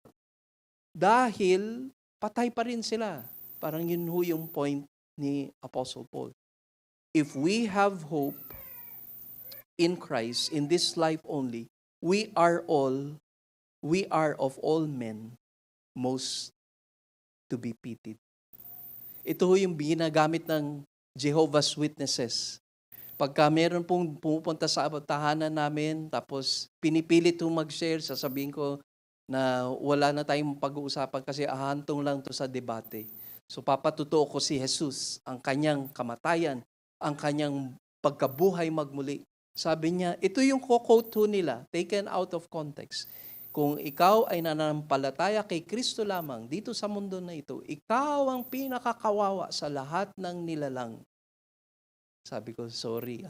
Speaker 1: dahil patay pa rin sila. Parang yun yung point ni Apostle Paul. If we have hope in Christ, in this life only, we are of all men most to be pitied. Ito yung ginagamit ng Jehovah's Witnesses. Pagka meron pong pumupunta sa tahanan namin, tapos pinipilit itong mag-share, sasabihin ko na wala na tayong pag-uusapan kasi ahantong lang to sa debate. So papatutuo ko si Jesus, ang kanyang kamatayan, ang kanyang pagkabuhay magmuli. Sabi niya, ito yung quote nila, taken out of context. Kung ikaw ay nananampalataya kay Kristo lamang dito sa mundo na ito, ikaw ang pinakakawawa sa lahat ng nilalang. Sabi ko, sorry.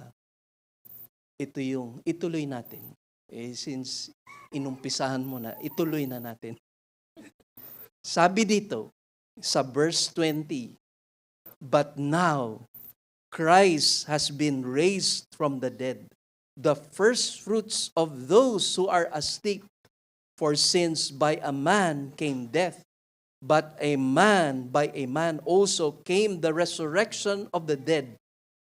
Speaker 1: Ituloy natin. Since inumpisahan mo na, ituloy na natin. Sabi dito, sa verse 20, but now, Christ has been raised from the dead, the first fruits of those who are asleep. For since by a man came death, but by a man also came the resurrection of the dead.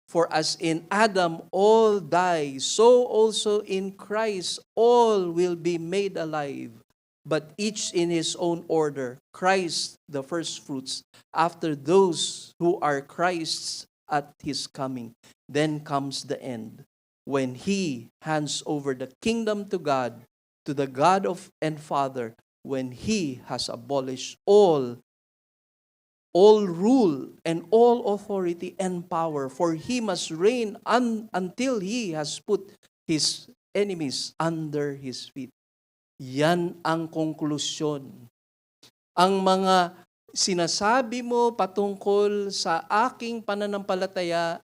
Speaker 1: For as in Adam all die, so also in Christ all will be made alive, but each in his own order. Christ the first fruits, after those who are Christ's at his coming. Then comes the end, when he hands over the kingdom to God, to the God of and Father, when he has abolished all rule and all authority and power, for he must reign until he has put his enemies under his feet. Yan ang konklusyon. Ang mga sinasabi mo patungkol sa aking pananampalataya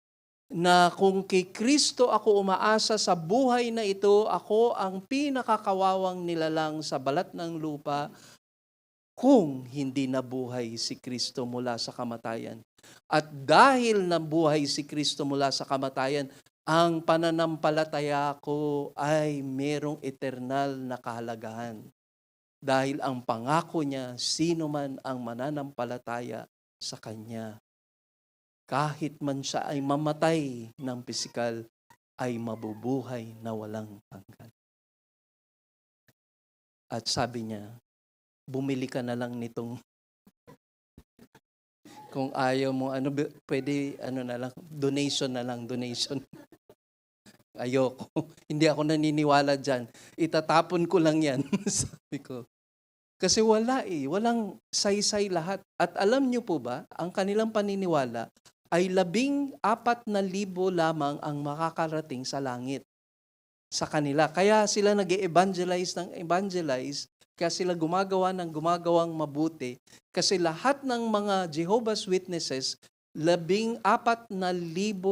Speaker 1: na kung kay Kristo ako umaasa sa buhay na ito, ako ang pinakakawawang nilalang sa balat ng lupa, kung hindi nabuhay si Kristo mula sa kamatayan. At dahil nabuhay si Kristo mula sa kamatayan, ang pananampalataya ko ay merong eternal na kahalagahan. Dahil ang pangako niya, sino man ang mananampalataya sa Kanya, kahit man siya ay mamatay ng pisikal, ay mabubuhay na walang hanggan. At sabi niya, bumili ka na lang nitong kung ayaw mo, pwede, na lang, donation. Ayoko. Hindi ako naniniwala dyan. Itatapon ko lang yan. Sabi ko. Kasi walang saysay lahat. At alam niyo po ba, ang kanilang paniniwala ay 14,000 lamang ang makakarating sa langit sa kanila. Kaya sila nag-evangelize, kaya sila gumagawang mabuti. Kasi lahat ng mga Jehovah's Witnesses, 14,000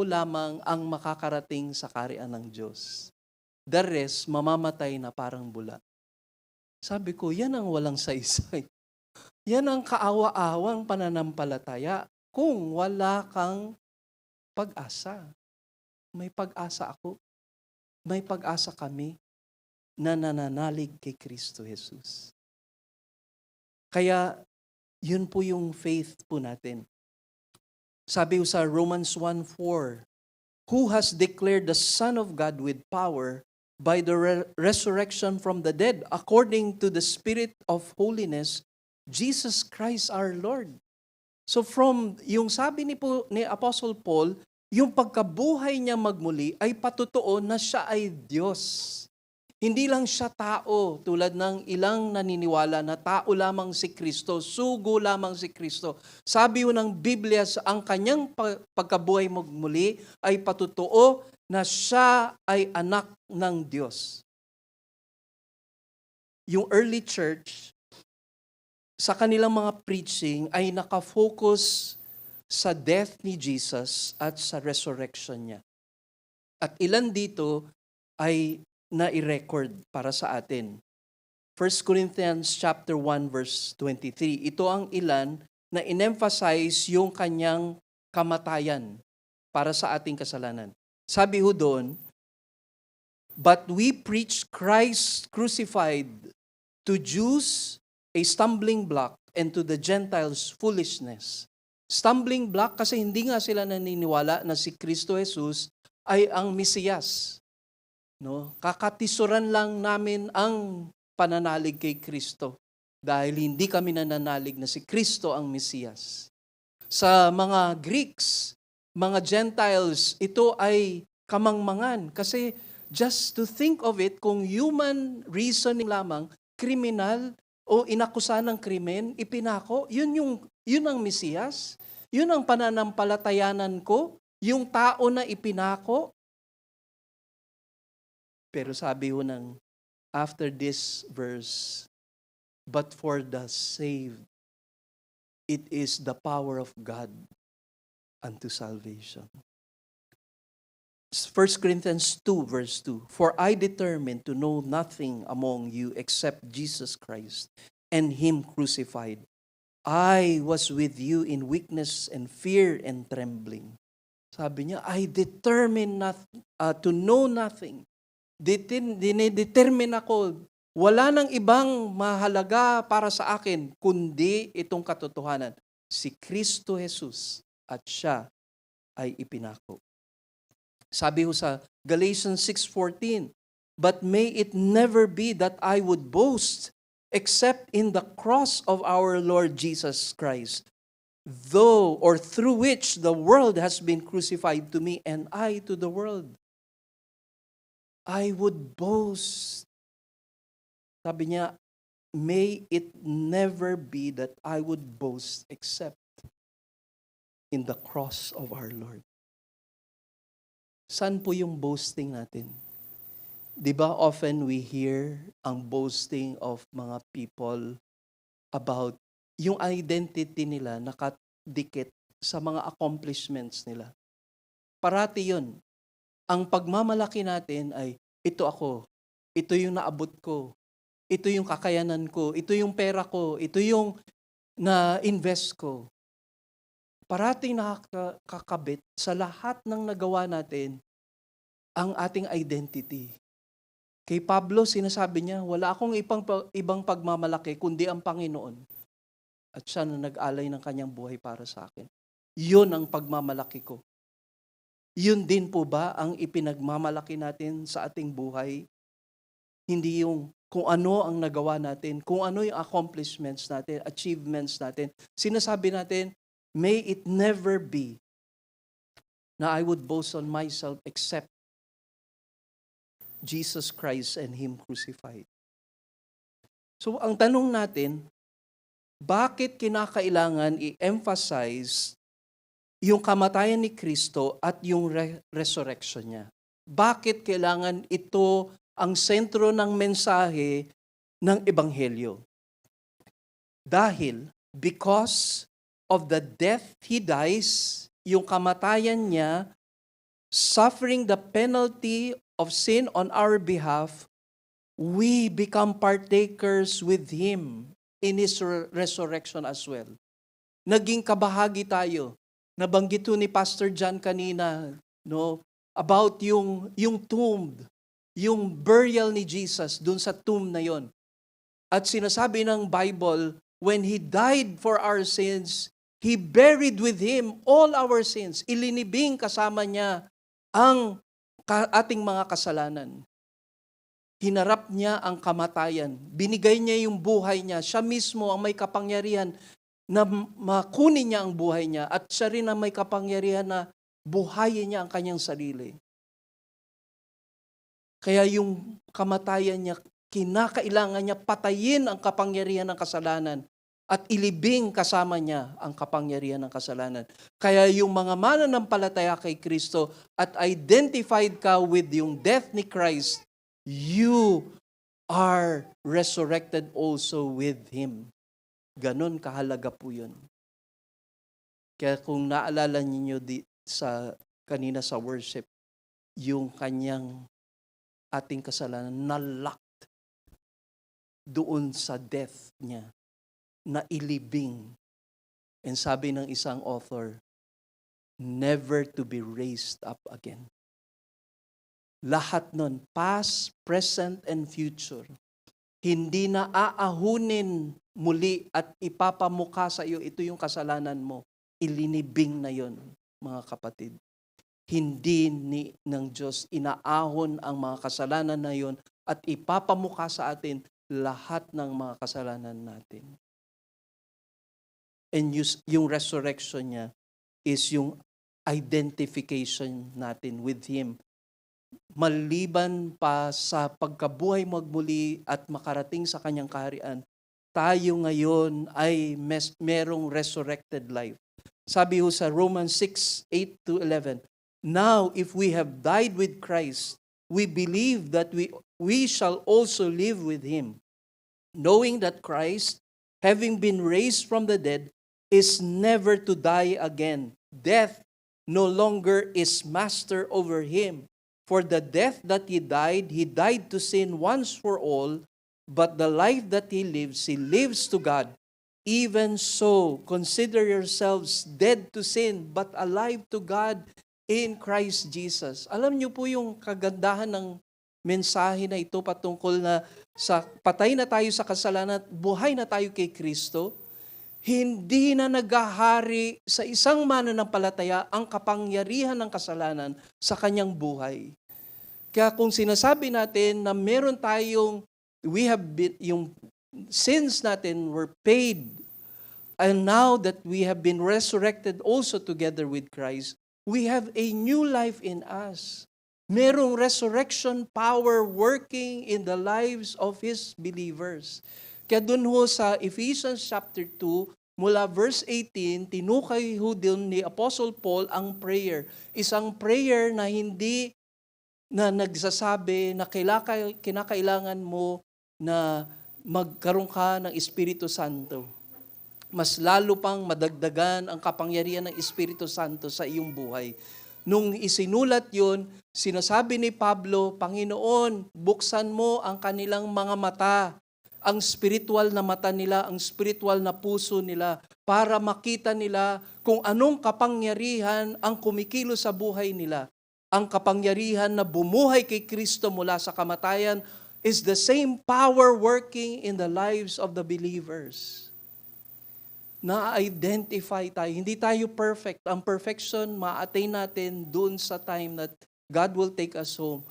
Speaker 1: lamang ang makakarating sa kaharian ng Diyos. The rest, mamamatay na parang bula. Sabi ko, yan ang walang saysay. Yan ang kaawa-awang pananampalataya kung wala kang pag-asa. May pag-asa ako. May pag-asa kami na nananalig kay Kristo Jesus. Kaya, yun po yung faith po natin. Sabi sa Romans 1:4, who has declared the Son of God with power by the resurrection from the dead, according to the Spirit of holiness, Jesus Christ our Lord. So from yung sabi ni Apostle Paul, yung pagkabuhay niya magmuli ay patotoo na siya ay Diyos. Hindi lang siya tao tulad ng ilang naniniwala na tao lamang si Kristo, sugo lamang si Kristo. Sabi yun ng Biblia, ang kanyang pagkabuhay magmuli ay patotoo na siya ay anak ng Diyos. Yung early church, sa kanilang mga preaching ay nakafocus sa death ni Jesus at sa resurrection niya. At ilan dito ay na-i-record para sa atin. 1 Corinthians chapter 1 verse 23. Ito ang ilan na in-emphasize yung kanyang kamatayan para sa ating kasalanan. Sabi ho doon, but we preach Christ crucified, to Jews a stumbling block, and to the Gentiles foolishness. Stumbling block kasi hindi nga sila naniniwala na si Kristo Jesus ay ang Mesiyas. No? Kakatisuran lang namin ang pananalig kay Kristo dahil hindi kami nananalig na si Kristo ang Mesiyas. Sa mga Greeks, mga Gentiles, ito ay kamangmangan kasi just to think of it, kung human reasoning lamang, kriminal o inakusahan ng krimen, ipinako, yun ang Mesiyas, yun ang pananampalatayanan ko, yung tao na ipinako. Pero sabi ho ng after this verse, but for the saved, it is the power of God unto salvation. 1 Corinthians 2 verse 2, for I determined to know nothing among you except Jesus Christ and Him crucified. I was with you in weakness and fear and trembling. Sabi niya, I determined to know nothing. Dinedetermine ako, wala nang ibang mahalaga para sa akin, kundi itong katotohanan. Si Kristo Jesus at siya ay ipinako. Sabi ho sa Galatians 6:14, but may it never be that I would boast except in the cross of our Lord Jesus Christ, though or through which the world has been crucified to me and I to the world. I would boast. Sabi niya, may it never be that I would boast except in the cross of our Lord. Saan po yung boasting natin? Di ba often we hear ang boasting of mga people about yung identity nila nakadikit sa mga accomplishments nila. Parati yun. Ang pagmamalaki natin ay, ito ako, ito yung naabot ko, ito yung kakayanan ko, ito yung pera ko, ito yung na-invest ko. Parating nakakabit sa lahat ng nagawa natin ang ating identity. Kay Pablo, sinasabi niya, wala akong ibang pagmamalaki kundi ang Panginoon. At siya na nag-alay ng kanyang buhay para sa akin. Yun ang pagmamalaki ko. Yun din po ba ang ipinagmamalaki natin sa ating buhay? Hindi yung kung ano ang nagawa natin, kung ano yung accomplishments natin, achievements natin. Sinasabi natin, may it never be na I would boast on myself except Jesus Christ and Him crucified. So ang tanong natin, bakit kinakailangan i-emphasize yung kamatayan ni Kristo at yung resurrection niya? Bakit kailangan ito ang sentro ng mensahe ng Ebanghelyo? Dahil, because of the death He dies, yung kamatayan niya, suffering the penalty of sin on our behalf, we become partakers with Him in His resurrection as well. Naging kabahagi tayo. Nabanggit ni Pastor John kanina, no, about yung tomb, yung burial ni Jesus dun sa tomb na yon. At sinasabi ng Bible, when He died for our sins, He buried with Him all our sins. Ilinibing kasama niya ang ating mga kasalanan. Hinarap niya ang kamatayan. Binigay niya yung buhay niya. Siya mismo ang may kapangyarihan na makunin niya ang buhay niya at siya rin ang may kapangyarihan na buhayin niya ang kanyang sarili. Kaya yung kamatayan niya, kinakailangan niya patayin ang kapangyarihan ng kasalanan at ilibing kasama niya ang kapangyarihan ng kasalanan. Kaya yung mga mananampalataya kay Kristo at identified ka with yung death ni Christ, you are resurrected also with Him. Ganon kahalaga po yun. Kaya kung naalala niyo kanina sa worship, yung kanyang ating kasalanan na-locked doon sa death niya, na ilibing. And sabi ng isang author, never to be raised up again. Lahat nun, past, present, and future, hindi na aahunin muli at ipapamukha sa iyo, ito yung kasalanan mo. Ilinibing na yon, mga kapatid. Hindi ng Diyos inaahon ang mga kasalanan na yon at ipapamukha sa atin lahat ng mga kasalanan natin. And yung resurrection niya is yung identification natin with Him. Maliban pa sa pagkabuhay magmuli at makarating sa kanyang kaharian, tayo ngayon ay merong resurrected life. Sabi ho sa Romans 6:8-11, now if we have died with Christ, we believe that we shall also live with Him, knowing that Christ, having been raised from the dead, is never to die again. Death no longer is master over Him. For the death that He died to sin once for all, but the life that He lives to God. Even so, consider yourselves dead to sin, but alive to God in Christ Jesus. Alam niyo po yung kagandahan ng mensahe na ito patungkol na sa patay na tayo sa kasalanan at buhay na tayo kay Kristo. Hindi na naghahari sa isang mananampalataya ang kapangyarihan ng kasalanan sa kanyang buhay. Kaya kung sinasabi natin na meron tayong, yung sins natin were paid, and now that we have been resurrected also together with Christ, we have a new life in us. Merong resurrection power working in the lives of His believers. Kaya dun ho sa Ephesians chapter 2, mula verse 18, tinukay ho din ni Apostle Paul ang prayer. Isang prayer na hindi na nagsasabi na kinakailangan mo na magkaroon ka ng Espiritu Santo. Mas lalo pang madagdagan ang kapangyarihan ng Espiritu Santo sa iyong buhay. Nung isinulat yun, sinasabi ni Pablo, Panginoon, buksan mo ang kanilang mga mata, ang spiritual na mata nila, ang spiritual na puso nila, para makita nila kung anong kapangyarihan ang kumikilos sa buhay nila. Ang kapangyarihan na bumuhay kay Kristo mula sa kamatayan is the same power working in the lives of the believers. Na-identify tayo. Hindi tayo perfect. Ang perfection, ma-attain natin dun sa time that God will take us home.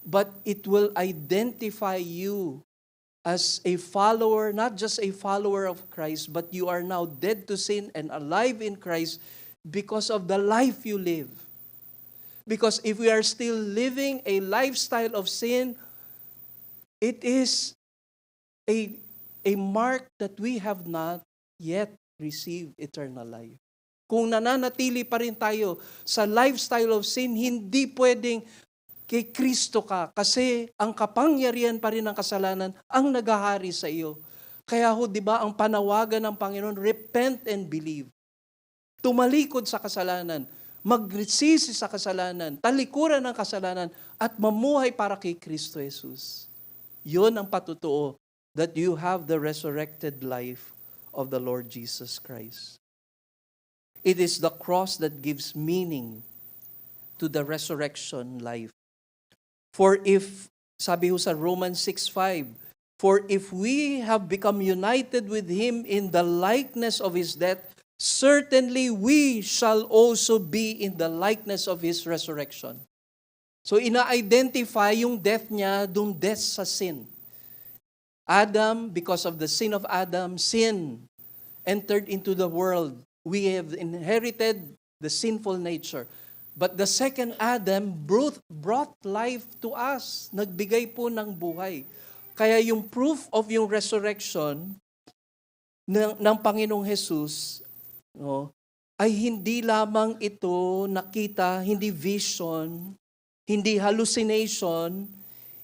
Speaker 1: But it will identify you as a follower, not just a follower of Christ, but you are now dead to sin and alive in Christ because of the life you live. Because if we are still living a lifestyle of sin, it is a mark that we have not yet received eternal life. Kung nananatili pa rin tayo sa lifestyle of sin, hindi pwedeng kay Kristo ka kasi ang kapangyarihan pa rin ng kasalanan ang naghahari sa iyo. Kaya ho, di ba, ang panawagan ng Panginoon, repent and believe. Tumalikod sa kasalanan, magsisi sa kasalanan, talikuran ng kasalanan, at mamuhay para kay Kristo Jesus. Yun ang patutuo that you have the resurrected life of the Lord Jesus Christ. It is the cross that gives meaning to the resurrection life. For if, sabi ho sa Romans 6:5, for if we have become united with Him in the likeness of His death, certainly we shall also be in the likeness of His resurrection. So ina-identify yung death niya, yung death sa sin. Adam, because of the sin of Adam, sin entered into the world. We have inherited the sinful nature. But the second Adam brought life to us. Nagbigay po ng buhay. Kaya yung proof of yung resurrection ng Panginoong Jesus, no, ay hindi lamang ito nakita, hindi vision, hindi hallucination,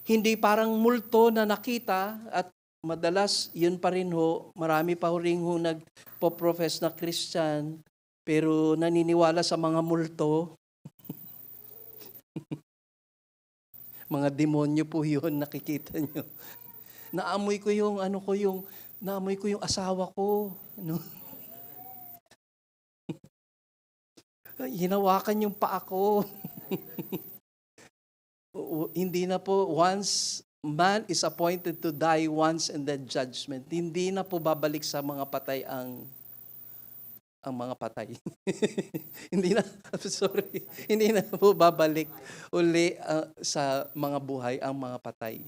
Speaker 1: hindi parang multo na nakita, at madalas yun pa rin ho, marami pa rin ho nagpo-profess na Christian, pero naniniwala sa mga multo. Mga demonyo po yun, nakikita nyo. Naamoy ko yung asawa ko. No? Hinawakan yung paa ko. Hindi na po, once man is appointed to die once and then judgment, hindi na po babalik sa mga patay ang mga patay. Hindi na po babalik uli sa mga buhay ang mga patay.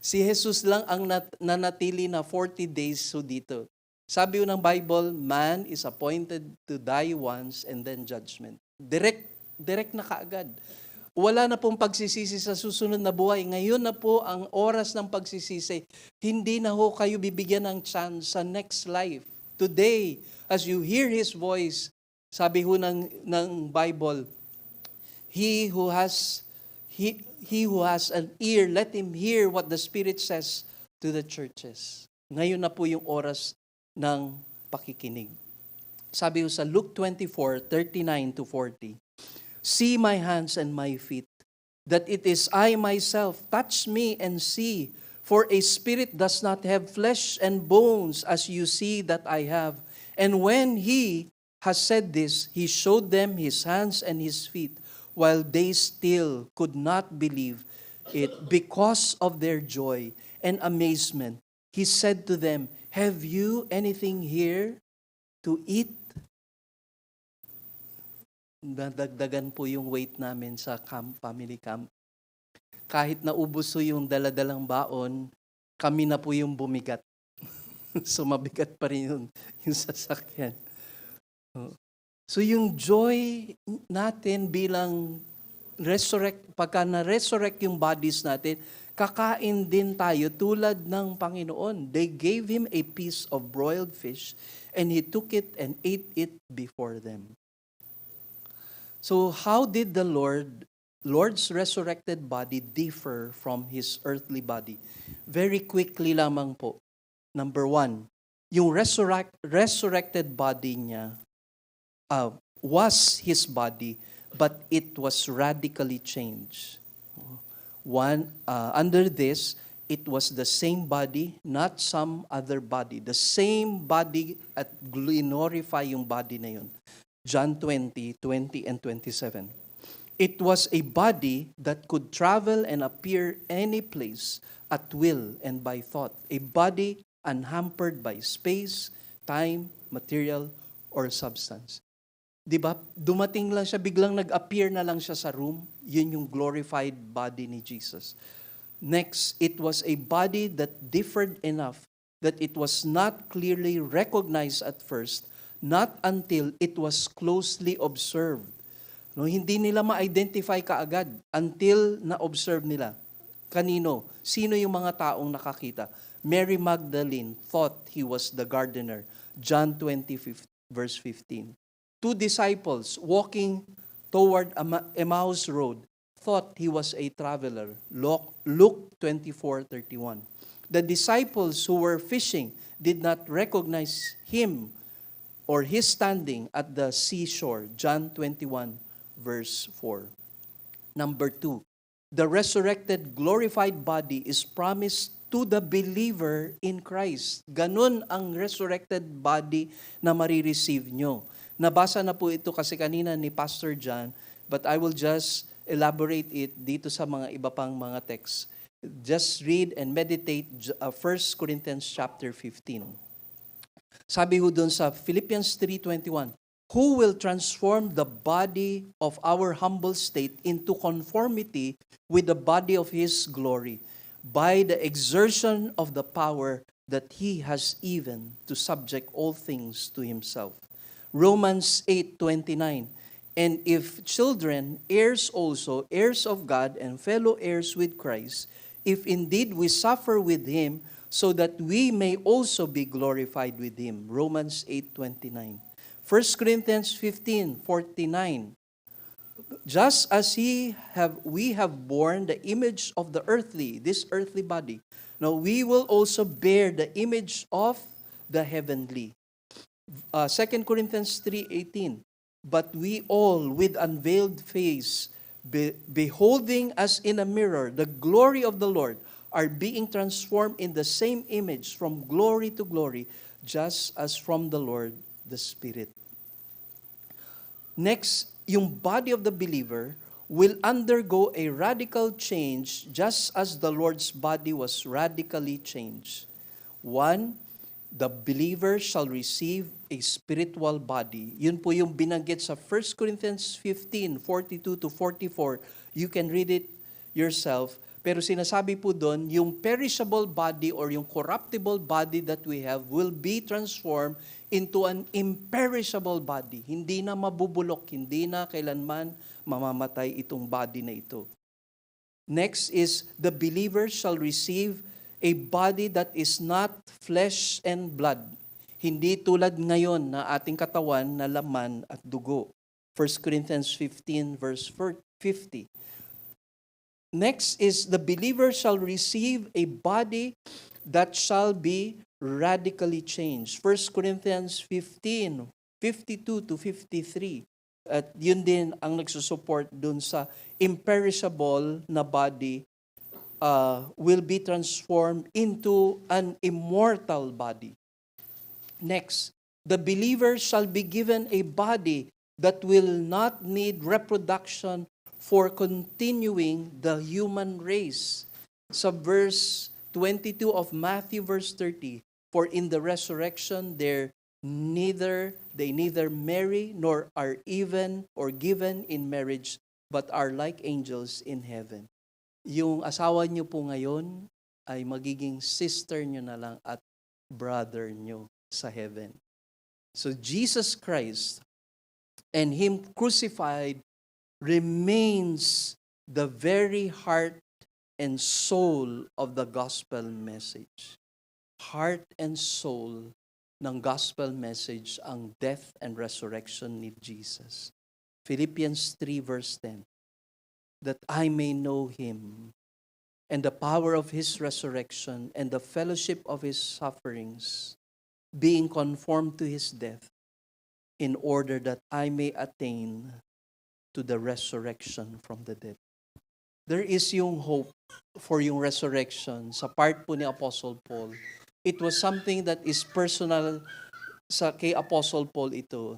Speaker 1: Si Jesus lang ang nanatili na 40 days so dito. Sabi ng Bible, man is appointed to die once and then judgment. Direct na kaagad. Wala na pong pagsisisi sa susunod na buhay. Ngayon na po ang oras ng pagsisisi. Hindi na ho kayo bibigyan ng chance sa next life. Today, as you hear His voice, sabi ho ng Bible, He who has an ear, let him hear what the Spirit says to the churches. Ngayon na po yung oras ng pakikinig. Sabi ho sa Luke 24:39-40, see my hands and my feet, that it is I myself. Touch me and see, for a spirit does not have flesh and bones as you see that I have. And when he has said this, he showed them his hands and his feet, while they still could not believe it because of their joy and amazement. He said to them, have you anything here to eat? Nadagdagan po yung weight namin sa family camp. Kahit naubos po yung daladalang baon, kami na po yung bumigat. So mabigat pa rin yung sasakyan. So yung joy natin bilang pagka na-resurrect yung bodies natin, kakain din tayo tulad ng Panginoon. They gave Him a piece of broiled fish and He took it and ate it before them. So how did the Lord's resurrected body differ from His earthly body? Very quickly lamang po. Number 1, yung resurrected body niya was His body, but it was radically changed. Under this, it was the same body, not some other body. The same body at glorify yung body na yun. John 20:20 and 27. It was a body that could travel and appear any place at will and by thought. A body unhampered by space, time, material, or substance. Diba? Dumating lang siya, biglang nag-appear na lang siya sa room. Yun yung glorified body ni Jesus. Next, it was a body that differed enough that it was not clearly recognized at first, not until it was closely observed. No, hindi nila ma-identify kaagad until na-observe nila. Kanino? Sino yung mga taong nakakita? Mary Magdalene thought he was the gardener. John 20, verse 15. 2 disciples walking toward Emmaus Road thought he was a traveler. Luke 24:31. The disciples who were fishing did not recognize him or his standing at the seashore. John 21, verse 4. Number 2, the resurrected, glorified body is promised to the believer in Christ. Ganun ang resurrected body na marireceive nyo. Nabasa na po ito kasi kanina ni Pastor John, but I will just elaborate it dito sa mga iba pang mga texts. Just read and meditate 1 Corinthians chapter 15. Sabi ho doon sa Philippians 3:21, who will transform the body of our humble state into conformity with the body of His glory by the exertion of the power that He has even to subject all things to Himself. Romans 8:29. And if children, heirs also, heirs of God and fellow heirs with Christ, if indeed we suffer with Him, so that we may also be glorified with Him. Romans 8:29. 1 Corinthians 15:49. Just as we have borne the image of this earthly body, now we will also bear the image of the heavenly. 2 Corinthians 3:18. But we all with unveiled face, beholding as in a mirror the glory of the Lord, are being transformed in the same image from glory to glory, just as from the Lord the Spirit. Next, yung body of the believer will undergo a radical change just as the Lord's body was radically changed. One, the believer shall receive a spiritual body. Yun po yung binanggit sa 1 Corinthians 15:42-44. You can read it yourself. Pero sinasabi po doon, yung perishable body or yung corruptible body that we have will be transformed into an imperishable body. Hindi na mabubulok, hindi na kailanman mamamatay itong body na ito. Next is, the believer shall receive a body that is not flesh and blood. Hindi tulad ngayon na ating katawan na laman at dugo. 1 Corinthians 15 verse 50. Next is, the believer shall receive a body that shall be radically changed. 1 Corinthians 15:52-53. At yun din ang nagsusupport dun sa imperishable na body will be transformed into an immortal body. Next, the believer shall be given a body that will not need reproduction for continuing the human race. Sa verse 22 of Matthew verse 30, for in the resurrection they neither marry nor are even or given in marriage, but are like angels in heaven. Yung asawa niyo po ngayon ay magiging sister niyo na lang at brother niyo sa heaven. So Jesus Christ and Him crucified remains the very heart and soul of the gospel message. Heart and soul ng gospel message ang death and resurrection ni Jesus. Philippians 3 verse 10. That I may know Him and the power of His resurrection and the fellowship of His sufferings, being conformed to His death, in order that I may attain to the resurrection from the dead. There is yung hope for yung resurrection sa part po ni Apostle Paul. It was something that is personal kay Apostle Paul ito,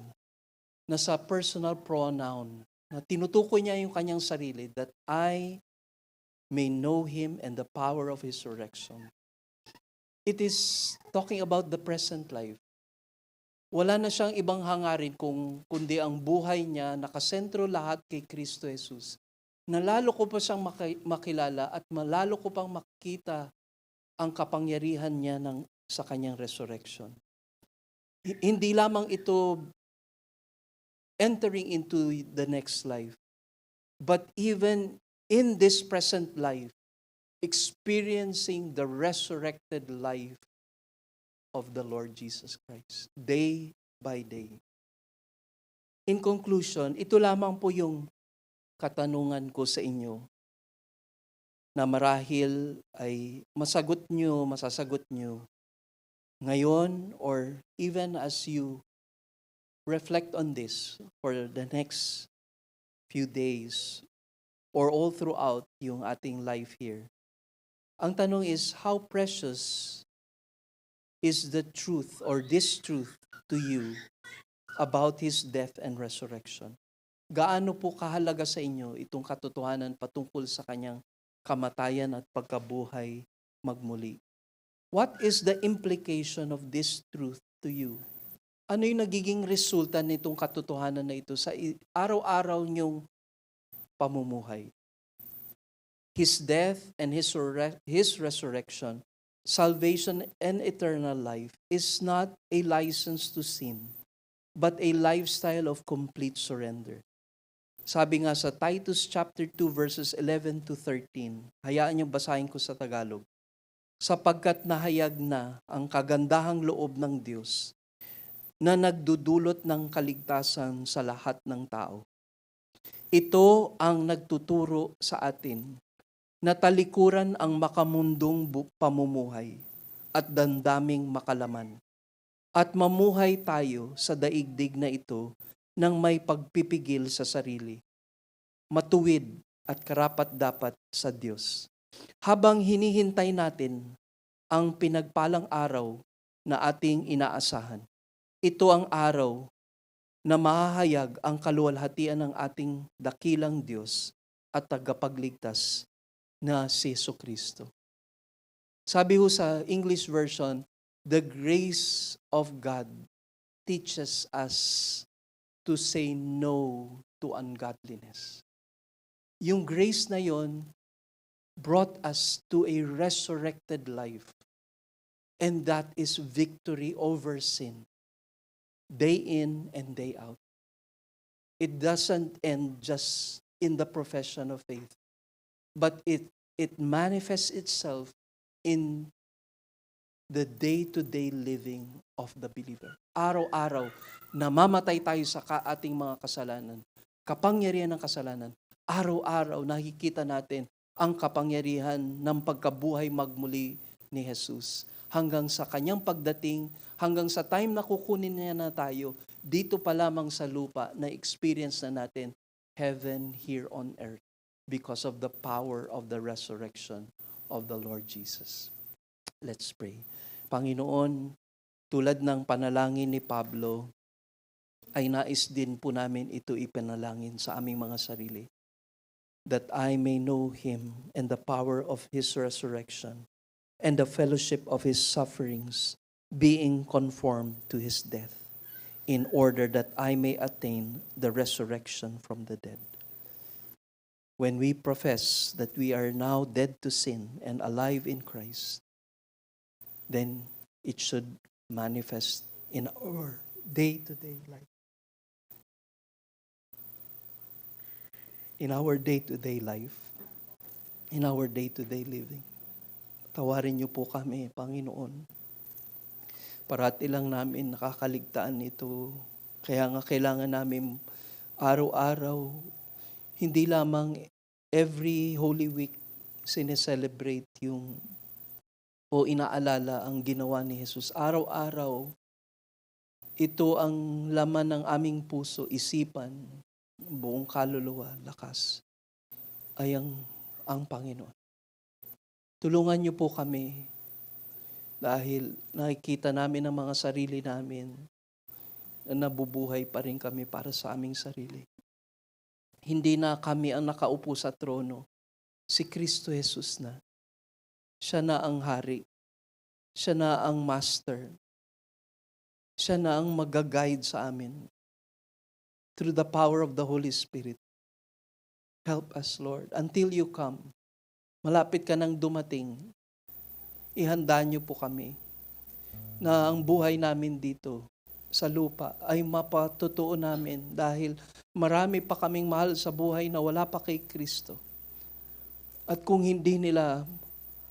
Speaker 1: na sa personal pronoun, na tinutukoy niya yung kanyang sarili, that I may know Him and the power of His resurrection. It is talking about the present life. Wala na siyang ibang hangarin kundi ang buhay niya, nakasentro lahat kay Kristo Jesus. Na lalo ko pa siyang makilala at malalo ko pang makita ang kapangyarihan niya sa kanyang resurrection. Hindi lamang ito entering into the next life, but even in this present life, experiencing the resurrected life of the Lord Jesus Christ, day by day. In conclusion, ito lamang po yung katanungan ko sa inyo na marahil ay masasagot nyo ngayon or even as you reflect on this for the next few days or all throughout yung ating life here. Ang tanong is, how precious is the truth or this truth to you about His death and resurrection? Gaano po kahalaga sa inyo itong katotohanan patungkol sa kanyang kamatayan at pagkabuhay magmuli? What is the implication of this truth to you? Ano yung nagiging resulta nitong katotohanan na ito sa araw-araw niyong pamumuhay? His death and His resurrection, salvation and eternal life is not a license to sin, but a lifestyle of complete surrender. Sabi nga sa Titus chapter 2 verses 11 to 13, hayaan niyo basahin ko sa Tagalog. Sapagkat nahayag na ang kagandahang loob ng Diyos na nagdudulot ng kaligtasan sa lahat ng tao. Ito ang nagtuturo sa atin na talikuran ang makamundong pamumuhay at dandaming makalaman at mamuhay tayo sa daigdig na ito ng may pagpipigil sa sarili, matuwid at karapat-dapat sa Diyos. Habang hinihintay natin ang pinagpalang araw na ating inaasahan, ito ang araw na mahahayag ang kaluwalhatian ng ating dakilang Diyos at tagapagligtas na si Jesucristo. Sabi ho sa English version, the grace of God teaches us to say no to ungodliness. Yung grace na yon brought us to a resurrected life, and that is victory over sin. Day in and day out. It doesn't end just in the profession of faith, but it manifests itself in the day-to-day living of the believer. Araw-araw, namamatay tayo sa ating mga kasalanan, kapangyarihan ng kasalanan. Araw-araw, nakikita natin ang kapangyarihan ng pagkabuhay magmuli ni Jesus. Hanggang sa kanyang pagdating, hanggang sa time na kukunin niya na tayo, dito pa lamang sa lupa na experience na natin heaven here on earth because of the power of the resurrection of the Lord Jesus. Let's pray. Panginoon, tulad ng panalangin ni Pablo, ay nais din po namin ito ipanalangin sa aming mga sarili, that I may know Him and the power of His resurrection and the fellowship of His sufferings, being conformed to His death, in order that I may attain the resurrection from the dead. When we profess that we are now dead to sin and alive in Christ, then it should manifest in our day-to-day life. In our day-to-day life, in our day-to-day living. Tawarin niyo po kami, Panginoon. Parati lang namin nakakaligtaan ito. Kaya nga kailangan namin araw-araw, hindi lamang every Holy Week sineselebrate yung o inaalala ang ginawa ni Jesus. Araw-araw, ito ang laman ng aming puso, isipan, buong kaluluwa, lakas, ay ang Panginoon. Tulungan niyo po kami dahil nakikita namin ang mga sarili namin na nabubuhay pa rin kami para sa aming sarili. Hindi na kami ang nakaupo sa trono. Si Kristo Jesus na. Siya na ang hari. Siya na ang master. Siya na ang mag-guide sa amin. Through the power of the Holy Spirit. Help us, Lord, until you come. Malapit ka nang dumating, ihanda niyo po kami na ang buhay namin dito sa lupa ay mapatutuo namin dahil marami pa kaming mahal sa buhay na wala pa kay Kristo. At kung hindi nila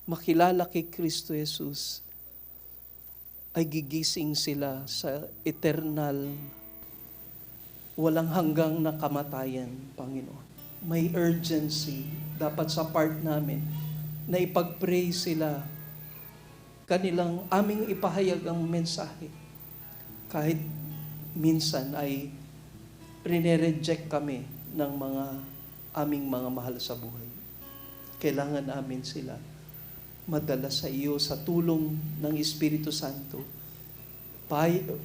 Speaker 1: makilala kay Kristo Jesus, ay gigising sila sa eternal, walang hanggang na kamatayan, Panginoon. May urgency dapat sa part namin na ipag-pray sila, kanilang aming ipahayag ang mensahe. Kahit minsan ay reject kami ng mga aming mga mahal sa buhay. Kailangan namin sila madala sa iyo sa tulong ng Espiritu Santo.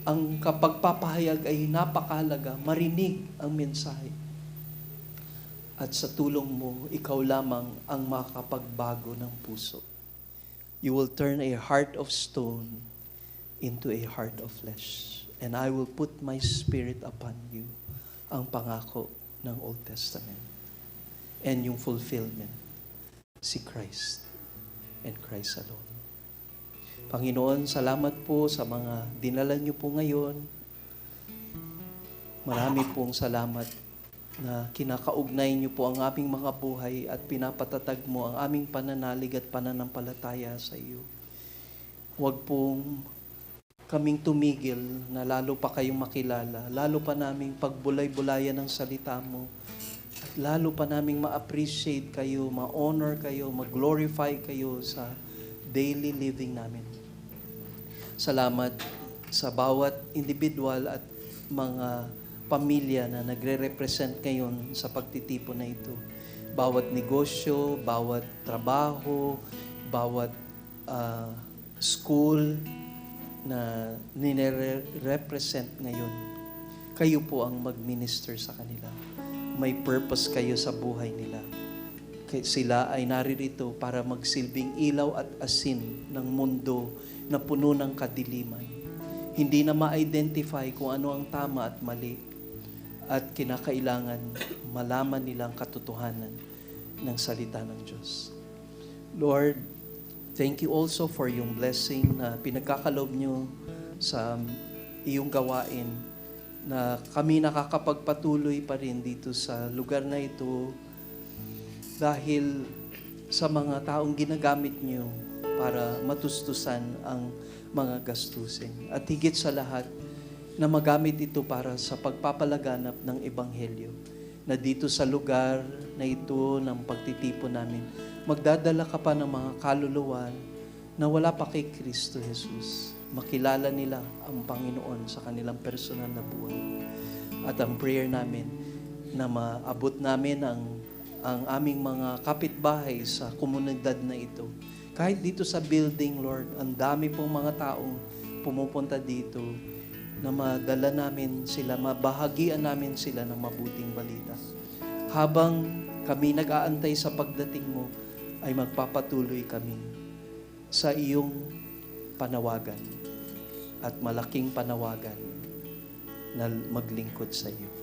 Speaker 1: Ang kapagpapahayag ay napakahalaga, marinig ang mensahe. At sa tulong mo, ikaw lamang ang makakapagbago ng puso. You will turn a heart of stone into a heart of flesh. and I will put my spirit upon you. Ang pangako ng Old Testament. And yung fulfillment, si Christ and Christ alone. Panginoon, salamat po sa mga dinala niyo po ngayon. Marami pong salamat na kinakaugnay niyo po ang aming mga buhay at pinapatatag mo ang aming pananalig at pananampalataya sa iyo. Huwag pong kaming tumigil na lalo pa kayong makilala, lalo pa naming pagbulay-bulayan ng salita mo, at lalo pa naming ma-appreciate kayo, ma-honor kayo, ma-glorify kayo sa daily living namin. Salamat sa bawat individual at mga pamilya na nagre-represent ngayon sa pagtitipon na ito. Bawat negosyo, bawat trabaho, bawat school na nire-represent ngayon. Kayo po ang mag-minister sa kanila. May purpose kayo sa buhay nila. Sila ay naririto para magsilbing ilaw at asin ng mundo na puno ng kadiliman. Hindi na ma-identify kung ano ang tama at mali. At kinakailangan malaman nilang katotohanan ng salita ng Diyos. Lord, thank you also for yung blessing na pinagkakalob nyo sa iyong gawain na kami nakakapagpatuloy pa rin dito sa lugar na ito dahil sa mga taong ginagamit nyo para matustusan ang mga gastusin. At higit sa lahat, na magamit ito para sa pagpapalaganap ng Ebanghelyo. Na dito sa lugar na ito ng pagtitipon namin, magdadala ka pa ng mga kaluluwa na wala pa kay Kristo Jesus. Makilala nila ang Panginoon sa kanilang personal na buhay. At ang prayer namin na maabot namin ang aming mga kapitbahay sa komunidad na ito. Kahit dito sa building, Lord, ang dami pong mga taong pumupunta dito na madala namin sila, mabahagian namin sila ng mabuting balita. Habang kami nag-aantay sa pagdating mo, ay magpapatuloy kami sa iyong panawagan at malaking panawagan na maglingkod sa iyo.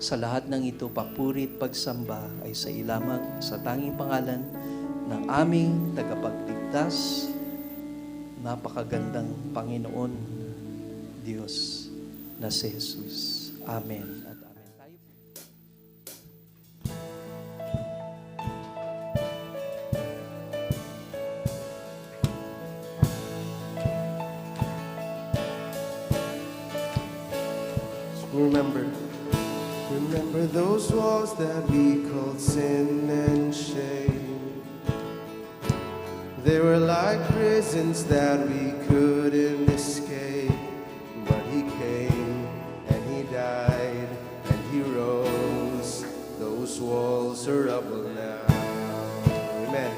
Speaker 1: Sa lahat ng ito, papuri at pagsamba ay sa ilamang sa tanging pangalan ng aming tagapagligtas, napakagandang Panginoon Diyos na si Jesus. Amen at amen. Tayo
Speaker 2: Remember those walls that we called sin and shame. They were like prisons that we couldn't escape. But he came and he died and he rose. Those walls are rubble now. Amen.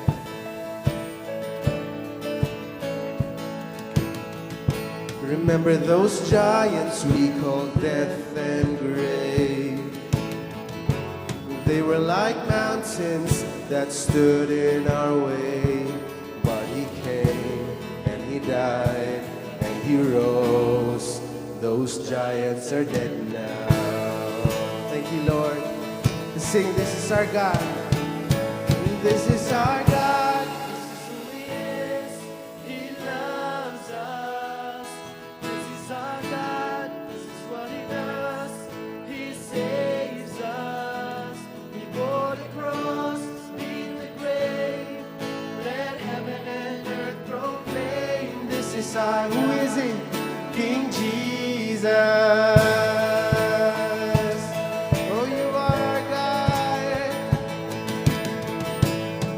Speaker 2: Remember those giants we called death and grave. They were like mountains that stood in our way. But he came and he died and he rose. Those giants are dead now. Thank you, Lord. Sing, this is our God. This is our God. This is who he is. He loves us. This is our God. This is what he does. He saves us. He bore the cross, beat the grave. Let heaven and earth proclaim. This is our, who is he? King Jesus. Oh, you are our God.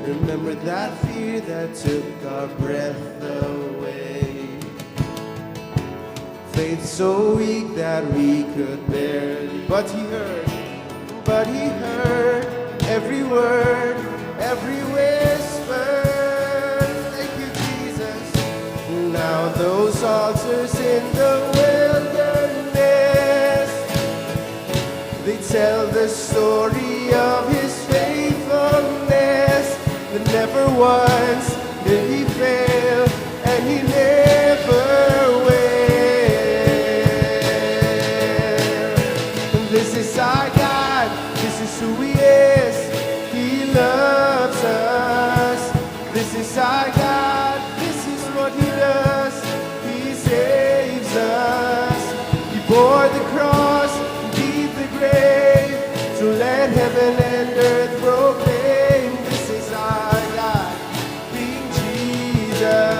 Speaker 2: Remember that fear that took our breath away. Faith so weak that we could barely. But he heard every word, every whisper. Thank you, Jesus. Now those altars in the wilderness, they tell the story of his faithfulness. That never once did he fail, and he never will. bore the cross, beat the grave, to let heaven and earth proclaim, this is our God, King Jesus.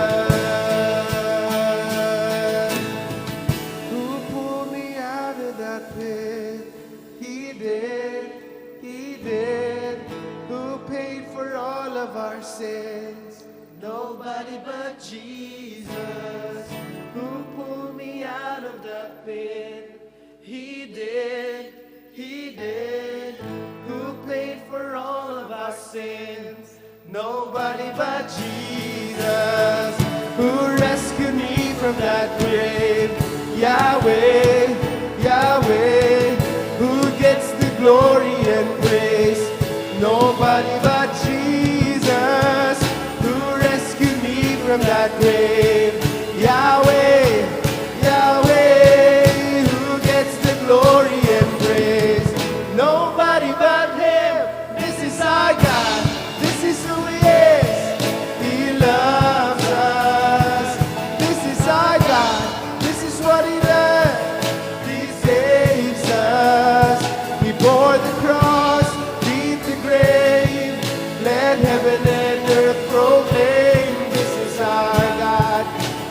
Speaker 2: Who pulled me out of that pit? He did, He did. Who paid for all of our sins? Nobody but Jesus. Who pulled me out of the pit? He did, He did. Who paid for all of our sins? Nobody but Jesus. Who rescued me from that grave? Yahweh, Yahweh. Who gets the glory and praise? Nobody but Jesus. Who rescued me from that grave? Yahweh, Yahweh. Who gets the glory and praise? Nobody but Him. This is our God. This is who He is. He loves us. This is our God. This is what He does. He saves us. He bore the cross, beat the grave, let heaven and earth proclaim, this is our God,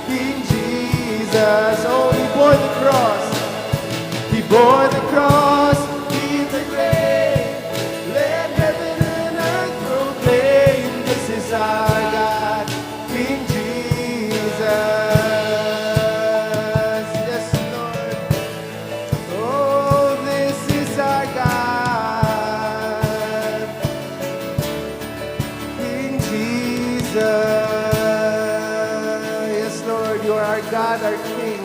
Speaker 2: King Jesus. Oh, He bore the cross. He bore the cross, beat the grave, let heaven and earth proclaim, this is our God, King Jesus. Yes, Lord. Oh, this is our God, King Jesus. Yes, Lord, you are our God, our King,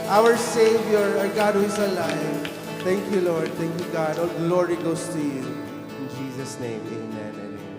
Speaker 2: our Savior, our God who is alive. Thank you, Lord. Thank you, God. All glory goes to you. In Jesus' name, amen and amen.